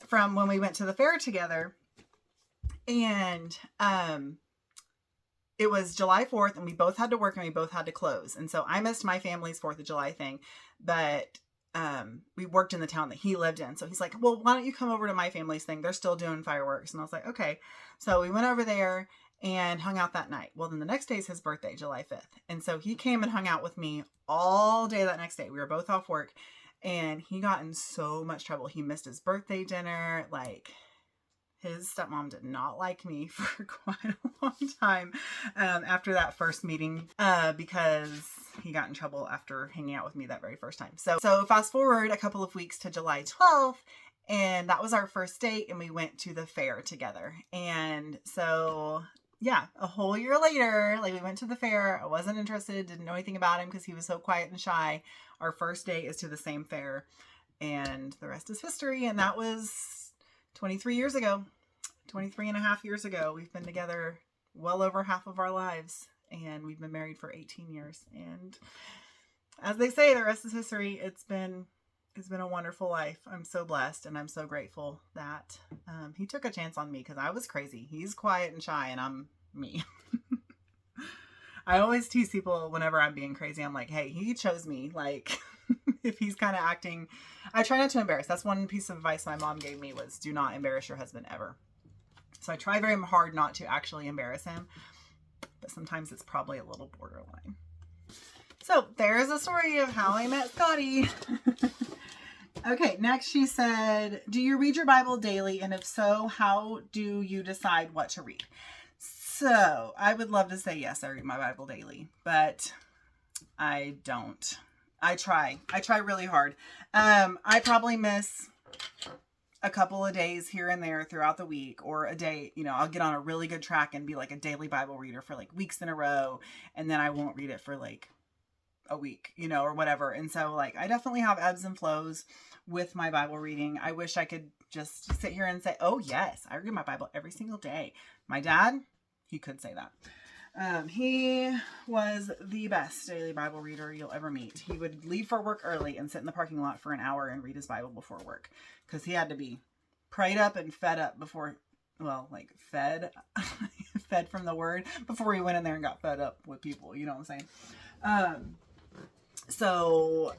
from when we went to the fair together. And it was July 4th and we both had to work and we both had to close. And so I missed my family's 4th of July thing, but we worked in the town that he lived in. So he's like, well, why don't you come over to my family's thing? They're still doing fireworks. And I was like, okay. So we went over there and hung out that night. Well, then the next day is his birthday, July 5th. And so he came and hung out with me all day that next day. We were both off work, and he got in so much trouble. He missed his birthday dinner. Like, his stepmom did not like me for quite a long time after that first meeting because he got in trouble after hanging out with me that very first time. So fast forward a couple of weeks to July 12th, and that was our first date, and we went to the fair together. And so, yeah, a whole year later, like, we went to the fair. I wasn't interested, didn't know anything about him because he was so quiet and shy. Our first date is to the same fair, and the rest is history. And that was 23 years ago, 23 and a half years ago. We've been together well over half of our lives, and we've been married for 18 years. And as they say, the rest is history. It's been a wonderful life. I'm so blessed, and I'm so grateful that he took a chance on me because I was crazy. He's quiet and shy, and I'm me. I always tease people whenever I'm being crazy. I'm like, hey, he chose me. Like, if he's kind of acting, I try not to embarrass. That's one piece of advice my mom gave me, was do not embarrass your husband ever. So I try very hard not to actually embarrass him, but sometimes it's probably a little borderline. So there's a story of how I met Scotty. Okay, next she said, do you read your Bible daily? And if so, how do you decide what to read? So I would love to say, yes, I read my Bible daily, but I don't. I try really hard. I probably miss a couple of days here and there throughout the week, or a day, you know, I'll get on a really good track and be like a daily Bible reader for like weeks in a row. And then I won't read it for like a week, you know, or whatever. And so, like, I definitely have ebbs and flows with my Bible reading. I wish I could just sit here and say, oh yes, I read my Bible every single day. My dad, he could say that. He was the best daily Bible reader you'll ever meet. He would leave for work early and sit in the parking lot for an hour and read his Bible before work, because he had to be prayed up and fed up before, well, like fed from the word before he went in there and got fed up with people. You know what I'm saying? So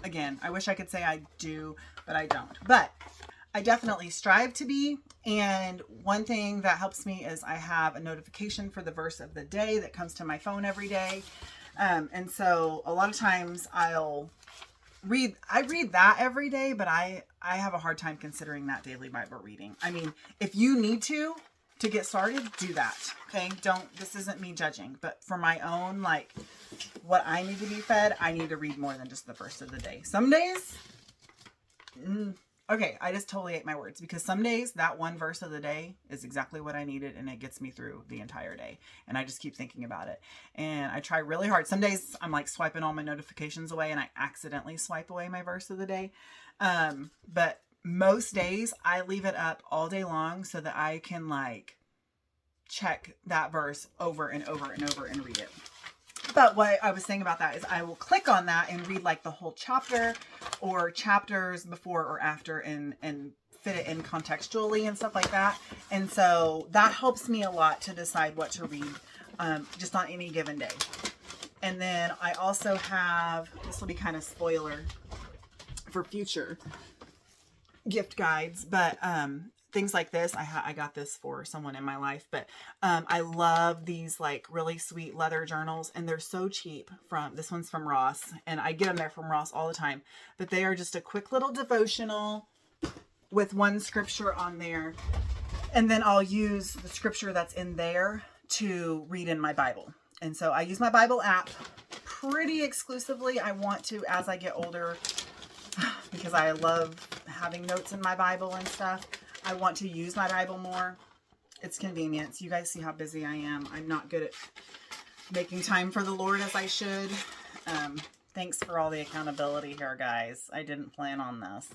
again, I wish I could say I do, but I don't. But I definitely strive to be. And one thing that helps me is I have a notification for the verse of the day that comes to my phone every day. And so a lot of times I read that every day, but I have a hard time considering that daily Bible reading. I mean, if you need to get started, do that. Okay. This isn't me judging, but for my own, like, what I need to be fed, I need to read more than just the verse of the day. Some days, okay, I just totally ate my words, because some days that one verse of the day is exactly what I needed, and it gets me through the entire day. And I just keep thinking about it. And I try really hard. Some days I'm like swiping all my notifications away and I accidentally swipe away my verse of the day. But most days I leave it up all day long so that I can like check that verse over and over and over and read it. But what I was saying about that is I will click on that and read like the whole chapter or chapters before or after and fit it in contextually and stuff like that. And so that helps me a lot to decide what to read just on any given day. And then I also have, this will be kind of spoiler for future gift guides, but things like this, I got this for someone in my life, but I love these like really sweet leather journals, and they're so cheap. This one's from Ross, and I get them there from Ross all the time, but they are just a quick little devotional with one scripture on there, and then I'll use the scripture that's in there to read in my Bible. And so I use my Bible app pretty exclusively. I want to, as I get older, because I love having notes in my Bible and stuff, I want to use my Bible more. It's convenience. You guys see how busy I am. I'm not good at making time for the Lord as I should. Thanks for all the accountability here, guys. I didn't plan on this.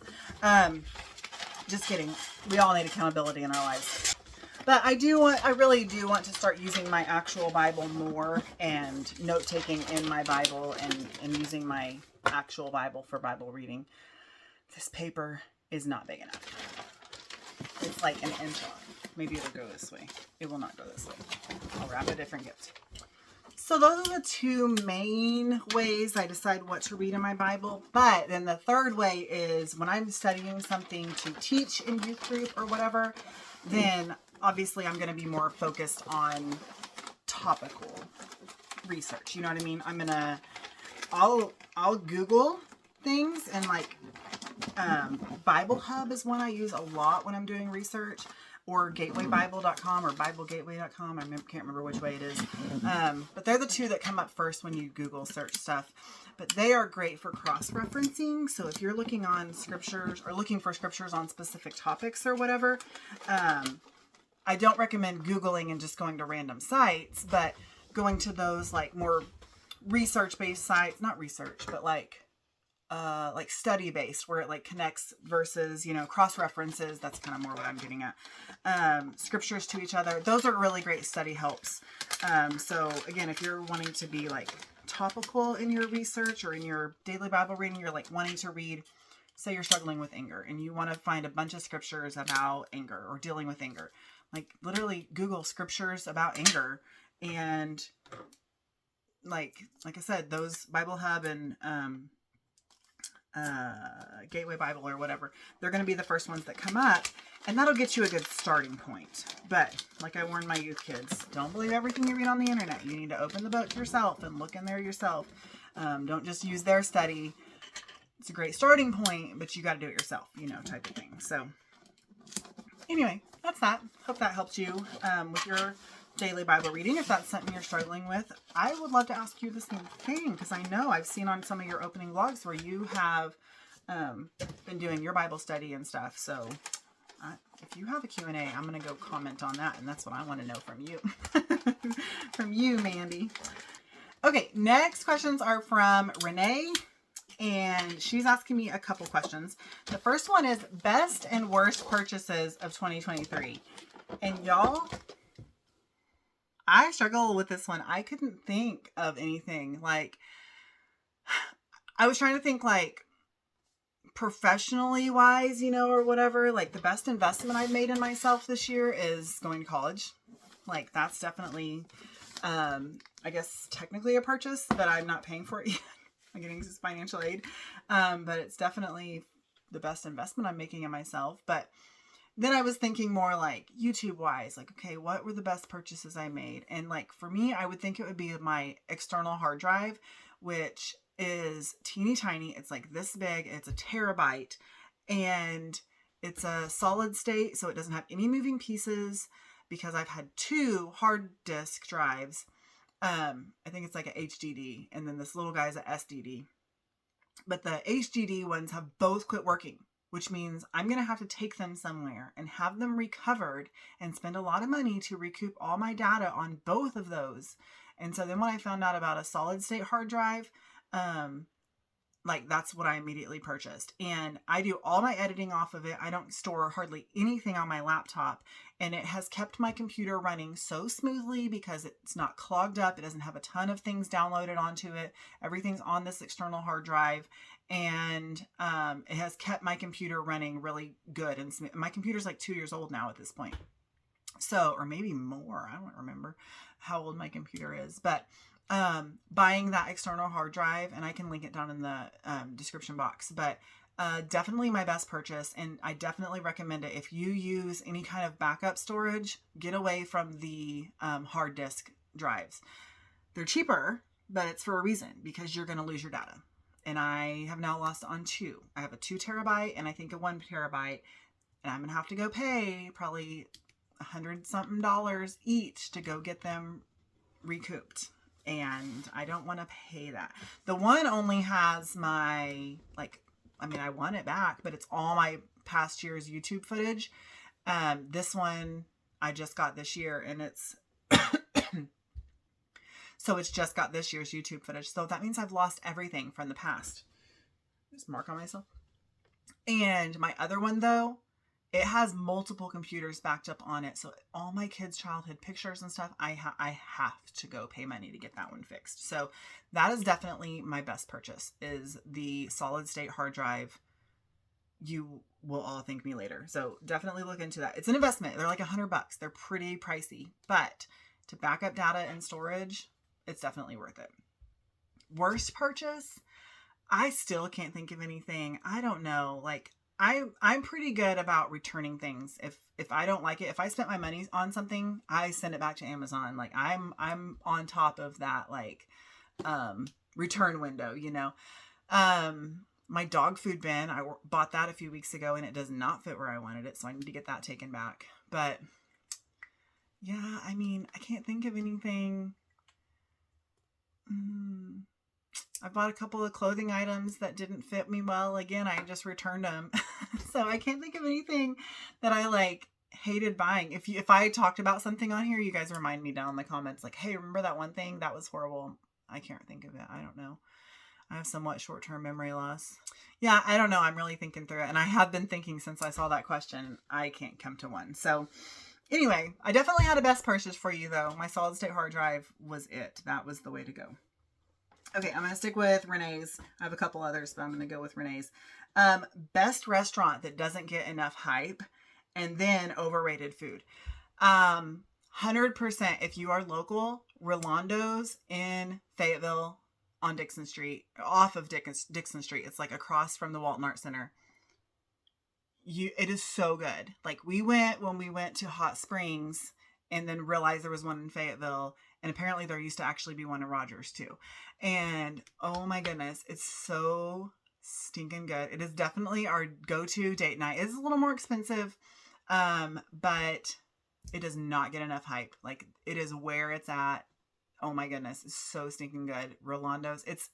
Just kidding. We all need accountability in our lives. But I really do want to start using my actual Bible more, and note-taking in my Bible, and using my actual Bible for Bible reading. This paper is not big enough. It's like an inch long. Maybe it'll go this way. It will not go this way. I'll wrap a different gift. So those are the two main ways I decide what to read in my Bible. But then the third way is when I'm studying something to teach in youth group or whatever, then obviously I'm going to be more focused on topical research. You know what I mean? I'll Google things, and like Bible Hub is one I use a lot when I'm doing research, or gatewaybible.com or biblegateway.com. I can't remember which way it is. But they're the two that come up first when you Google search stuff. But they are great for cross-referencing. So if you're looking on scriptures or looking for scriptures on specific topics or whatever, I don't recommend Googling and just going to random sites, but going to those like more research-based sites, not research, but like study-based, where it like connects verses, you know, cross-references. That's kind of more what I'm getting at. Scriptures to each other. Those are really great study helps. So again, if you're wanting to be like topical in your research or in your daily Bible reading, you're like wanting to read, say you're struggling with anger and you want to find a bunch of scriptures about anger or dealing with anger. Like literally Google scriptures about anger, and like I said, those Bible Hub and Gateway Bible or whatever, they're going to be the first ones that come up, and that'll get you a good starting point. But like I warned my youth kids, don't believe everything you read on the internet. You need to open the book yourself and look in there yourself. Don't just use their study. It's a great starting point, but you got to do it yourself, you know, type of thing. So anyway, that's that. Hope that helps you with your daily Bible reading. If that's something you're struggling with, I would love to ask you the same thing, because I know I've seen on some of your opening vlogs where you have been doing your Bible study and stuff. So if you have a Q&A, I'm going to go comment on that, and that's what I want to know from you. From you, Mandy. Okay, next questions are from Renee, and she's asking me a couple questions. The first one is best and worst purchases of 2023. And y'all, I struggle with this one. I couldn't think of anything. Like, I was trying to think like professionally wise, you know, or whatever. Like the best investment I've made in myself this year is going to college. Like that's definitely, I guess technically a purchase, but I'm not paying for it yet. I'm getting financial aid. But it's definitely the best investment I'm making in myself. But then I was thinking more like YouTube wise, like, okay, what were the best purchases I made? And like, for me, I would think it would be my external hard drive, which is teeny tiny. It's like this big. It's a terabyte, and it's a solid state. So it doesn't have any moving pieces, because I've had 2 hard disk drives. I think it's like an HDD, and then this little guy's a SDD. But the HDD ones have both quit working, which means I'm going to have to take them somewhere and have them recovered and spend a lot of money to recoup all my data on both of those. And so then when I found out about a solid state hard drive, like that's what I immediately purchased. And I do all my editing off of it. I don't store hardly anything on my laptop, and it has kept my computer running so smoothly because it's not clogged up. It doesn't have a ton of things downloaded onto it. Everything's on this external hard drive, and it has kept my computer running really good and smooth. My computer's like 2 years old now at this point. So, or maybe more. I don't remember how old my computer is, but buying that external hard drive, and I can link it down in the description box, but definitely my best purchase. And I definitely recommend it. If you use any kind of backup storage, get away from the hard disk drives. They're cheaper, but it's for a reason, because you're going to lose your data. And I have now lost on 2. I have a 2 terabyte and I think a 1 terabyte, and I'm going to have to go pay probably $100 something each to go get them recouped. And I don't want to pay that. The one only has my, like, I mean, I want it back, but it's all my past year's YouTube footage. This one I just got this year, and it's, so it's just got this year's YouTube footage. So that means I've lost everything from the past. Just mark on myself. And my other one though, it has multiple computers backed up on it. So all my kids' childhood pictures and stuff, I have to go pay money to get that one fixed. So that is definitely my best purchase, is the solid state hard drive. You will all thank me later. So definitely look into that. It's an investment. They're like $100. They're pretty pricey, but to back up data and storage, it's definitely worth it. Worst purchase? I still can't think of anything. I don't know. Like, I'm pretty good about returning things. If I don't like it, if I spent my money on something, I send it back to Amazon. Like, I'm on top of that, like, return window, you know. My dog food bin, I bought that a few weeks ago and it does not fit where I wanted it, so I need to get that taken back. But yeah, I mean, I can't think of anything. I bought a couple of clothing items that didn't fit me well. Again, I just returned them. So I can't think of anything that I like hated buying. If I talked about something on here, you guys remind me down in the comments, like, hey, remember that one thing? That was horrible. I can't think of it. I don't know. I have somewhat short-term memory loss. Yeah, I don't know. I'm really thinking through it. And I have been thinking since I saw that question. I can't come to one. So anyway, I definitely had a best purchase for you, though. My solid state hard drive was it. That was the way to go. Okay, I'm going to stick with Renee's. I have a couple others, but I'm going to go with Renee's. Best restaurant that doesn't get enough hype, and then overrated food. 100% if you are local, Rolando's in Fayetteville on Dixon Street, off of Dixon Street. It's like across from the Walton Art Center. It is so good. Like, we went when we went to Hot Springs and then realized there was one in Fayetteville. And apparently there used to actually be one in Rogers too. And oh my goodness, it's so stinking good. It is definitely our go-to date night. It's a little more expensive, but it does not get enough hype. Like, it is where it's at. Oh my goodness, it's so stinking good. Rolando's. It's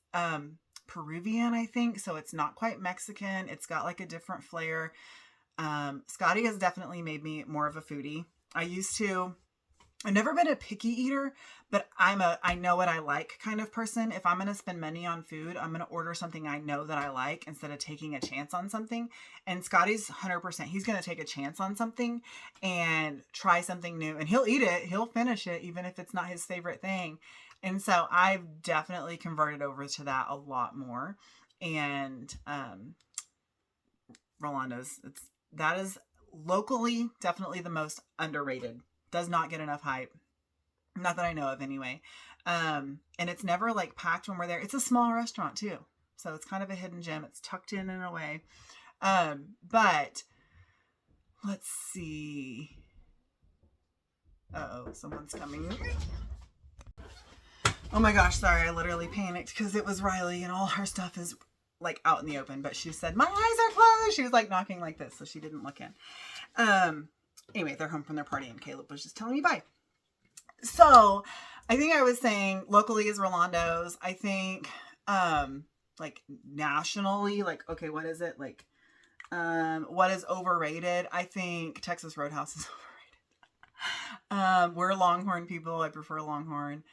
Peruvian, I think, so it's not quite Mexican. It's got like a different flair. Scotty has definitely made me more of a foodie. I've never been a picky eater, but I know what I like kind of person. If I'm going to spend money on food, I'm going to order something I know that I like instead of taking a chance on something. And Scotty's 100%. He's going to take a chance on something and try something new, and he'll eat it. He'll finish it, even if it's not his favorite thing. And so I've definitely converted over to that a lot more. And, Rolando's, that is locally definitely the most underrated. Does not get enough hype. Not that I know of anyway. And it's never like packed when we're there. It's a small restaurant too. So it's kind of a hidden gem. It's tucked in a way. But let's see. Uh-oh, someone's coming. Oh my gosh, sorry. I literally panicked because it was Riley and all her stuff is like out in the open. But she said, my eyes are closed. She was like knocking like this, so she didn't look in. Anyway, they're home from their party and Caleb was just telling me bye. So I think I was saying locally is Rolando's. I think, like nationally, like, okay, what is it? Like, what is overrated? I think Texas Roadhouse is overrated. We're Longhorn people. I prefer Longhorn.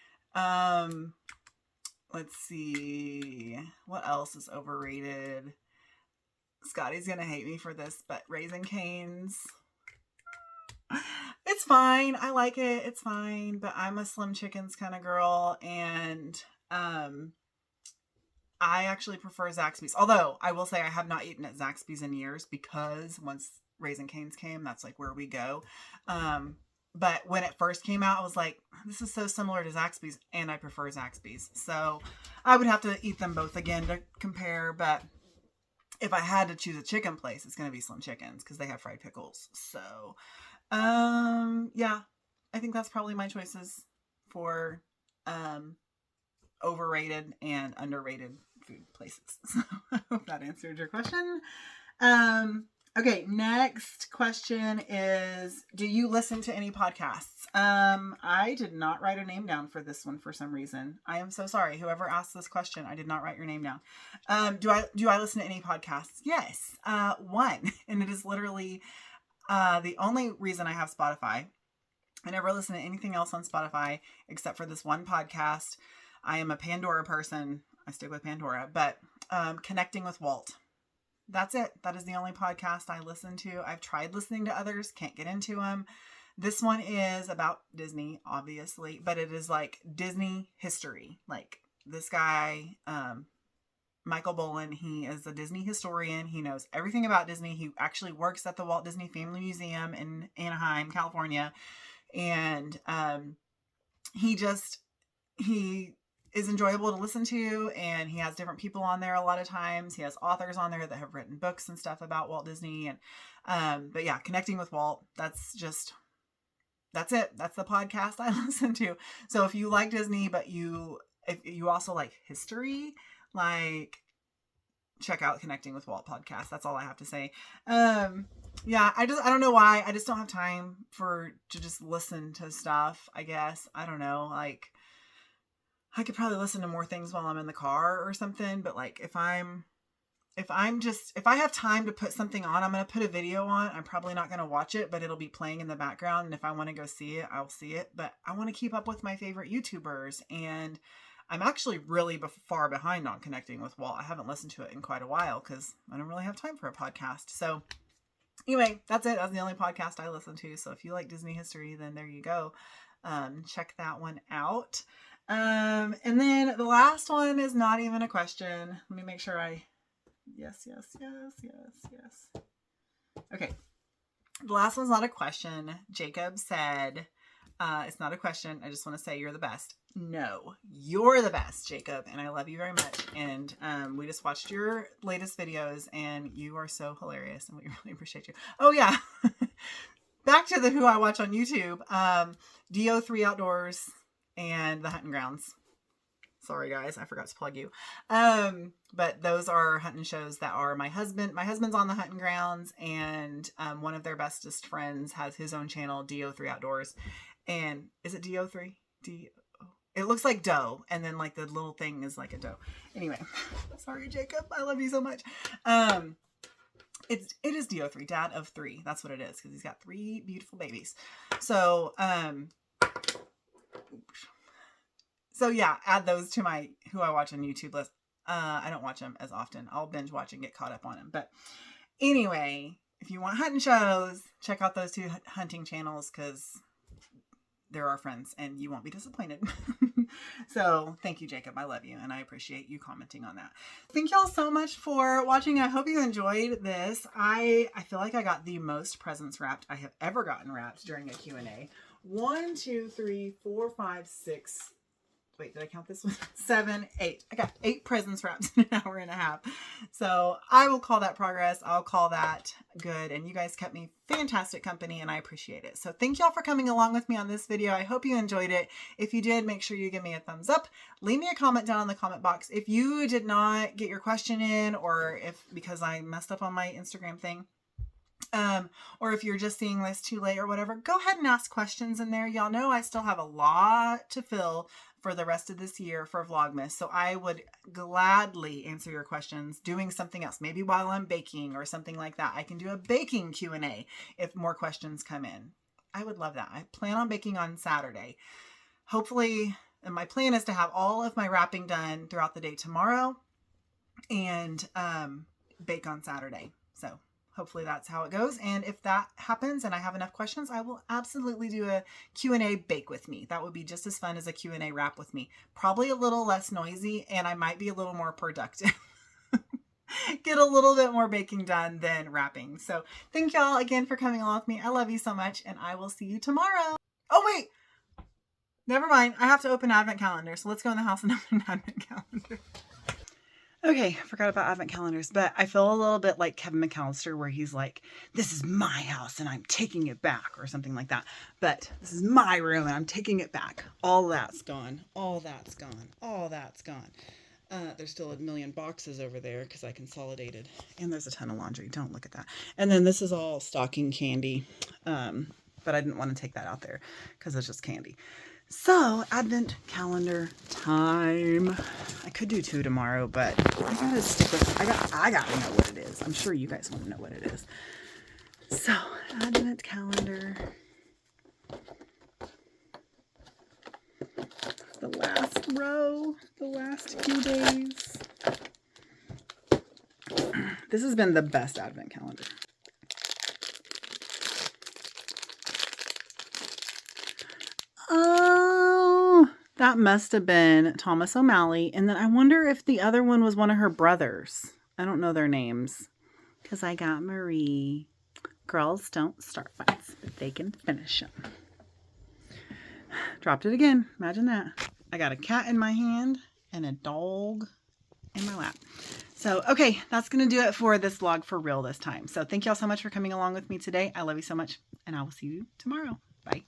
Let's see. What else is overrated? Scotty's going to hate me for this, but Raising Cane's. It's fine. I like it. It's fine. But I'm a Slim Chickens kind of girl. And I actually prefer Zaxby's. Although I will say I have not eaten at Zaxby's in years because once Raising Cane's came, that's like where we go. But when it first came out, I was like, this is so similar to Zaxby's. And I prefer Zaxby's. So I would have to eat them both again to compare. But if I had to choose a chicken place, it's going to be Slim Chickens because they have fried pickles. So yeah, I think that's probably my choices for overrated and underrated food places. So I hope that answered your question. Okay, next question is, do you listen to any podcasts? I did not write a name down for this one for some reason. I am so sorry. Whoever asked this question, I did not write your name down. Do I listen to any podcasts? Yes. One, and it is literally the only reason I have Spotify. I never listen to anything else on Spotify except for this one podcast. I am a Pandora person. I stick with Pandora, but Connecting with Walt. That's it. That is the only podcast I listen to. I've tried listening to others. Can't get into them. This one is about Disney, obviously, but it is like Disney history. Like this guy, Michael Bolin, he is a Disney historian. He knows everything about Disney. He actually works at the Walt Disney Family Museum in Anaheim, California. And he just he is enjoyable to listen to, and he has different people on there a lot of times. He has authors on there that have written books and stuff about Walt Disney. And but yeah, Connecting with Walt, that's it. That's the podcast I listen to. So if you like Disney, but if you also like history, like, check out Connecting with Walt podcast. That's all I have to say. Yeah, I don't know why. I just don't have time to just listen to stuff, I guess. I don't know. Like, I could probably listen to more things while I'm in the car or something, but like if I have time to put something on, I'm going to put a video on. I'm probably not going to watch it, but it'll be playing in the background. And if I want to go see it, I'll see it. But I want to keep up with my favorite YouTubers. And I'm actually really far behind on Connecting with Walt. I haven't listened to it in quite a while because I don't really have time for a podcast. So anyway, that's it. That's the only podcast I listen to. So if you like Disney history, then there you go. Check that one out. And then the last one is not even a question. Let me make sure yes. Okay. The last one's not a question. Jacob said, it's not a question. I just want to say you're the best. No, you're the best, Jacob. And I love you very much. And, we just watched your latest videos and you are so hilarious and we really appreciate you. Oh yeah. Back to who I watch on YouTube. DO3 Outdoors and the Hunting Grounds. Sorry guys, I forgot to plug you. But those are hunting shows that are my husband's on the Hunting Grounds, and one of their bestest friends has his own channel, DO3 Outdoors. And is it DO3? It looks like doe, and then like the little thing is like a doe. Anyway, sorry Jacob, I love you so much. It is DO3, dad of 3. That's what it is, because he's got 3 beautiful babies. So yeah, add those to my who I watch on YouTube list. I don't watch them as often. I'll binge watch and get caught up on them. But anyway, if you want hunting shows, check out those 2 hunting channels because they're our friends and you won't be disappointed. So thank you, Jacob. I love you and I appreciate you commenting on that. Thank y'all so much for watching. I hope you enjoyed this. I feel like I got the most presents wrapped I have ever gotten wrapped during a Q&A. 1, 2, 3, 4, 5, 6. Wait, did I count this one? 7, 8. I got 8 presents wrapped in an hour and a half. So I will call that progress. I'll call that good. And you guys kept me fantastic company and I appreciate it. So thank y'all for coming along with me on this video. I hope you enjoyed it. If you did, make sure you give me a thumbs up. Leave me a comment down in the comment box. If you did not get your question in, or because I messed up on my Instagram thing, or if you're just seeing this too late or whatever, go ahead and ask questions in there. Y'all know I still have a lot to fill for the rest of this year for Vlogmas. So I would gladly answer your questions doing something else. Maybe while I'm baking or something like that. I can do a baking Q&A if more questions come in. I would love that. I plan on baking on Saturday. Hopefully, and my plan is to have all of my wrapping done throughout the day tomorrow and bake on Saturday. So hopefully that's how it goes. And if that happens and I have enough questions, I will absolutely do a Q&A bake with me. That would be just as fun as a Q&A wrap with me. Probably a little less noisy and I might be a little more productive. Get a little bit more baking done than wrapping. So thank y'all again for coming along with me. I love you so much and I will see you tomorrow. Oh wait, never mind. I have to open Advent calendar. So let's go in the house and open an Advent calendar. Okay, forgot about Advent calendars, but I feel a little bit like Kevin McAllister where he's like, this is my house and I'm taking it back or something like that. But this is my room and I'm taking it back. All that's gone. All that's gone. All that's gone. There's still a million boxes over there because I consolidated. And there's a ton of laundry. Don't look at that. And then this is all stocking candy. But I didn't want to take that out there because it's just candy. So, Advent calendar time. I could do 2 tomorrow, but I gotta stick with I gotta know what it is. I'm sure you guys want to know what it is. So, Advent calendar. The last row, the last few days. This has been the best Advent calendar. Oh, that must have been Thomas O'Malley. And then I wonder if the other one was one of her brothers. I don't know their names. Because I got Marie. Girls don't start fights, but they can finish them. Dropped it again. Imagine that. I got a cat in my hand and a dog in my lap. So, okay, that's going to do it for this vlog for real this time. So thank y'all so much for coming along with me today. I love you so much, and I will see you tomorrow. Bye.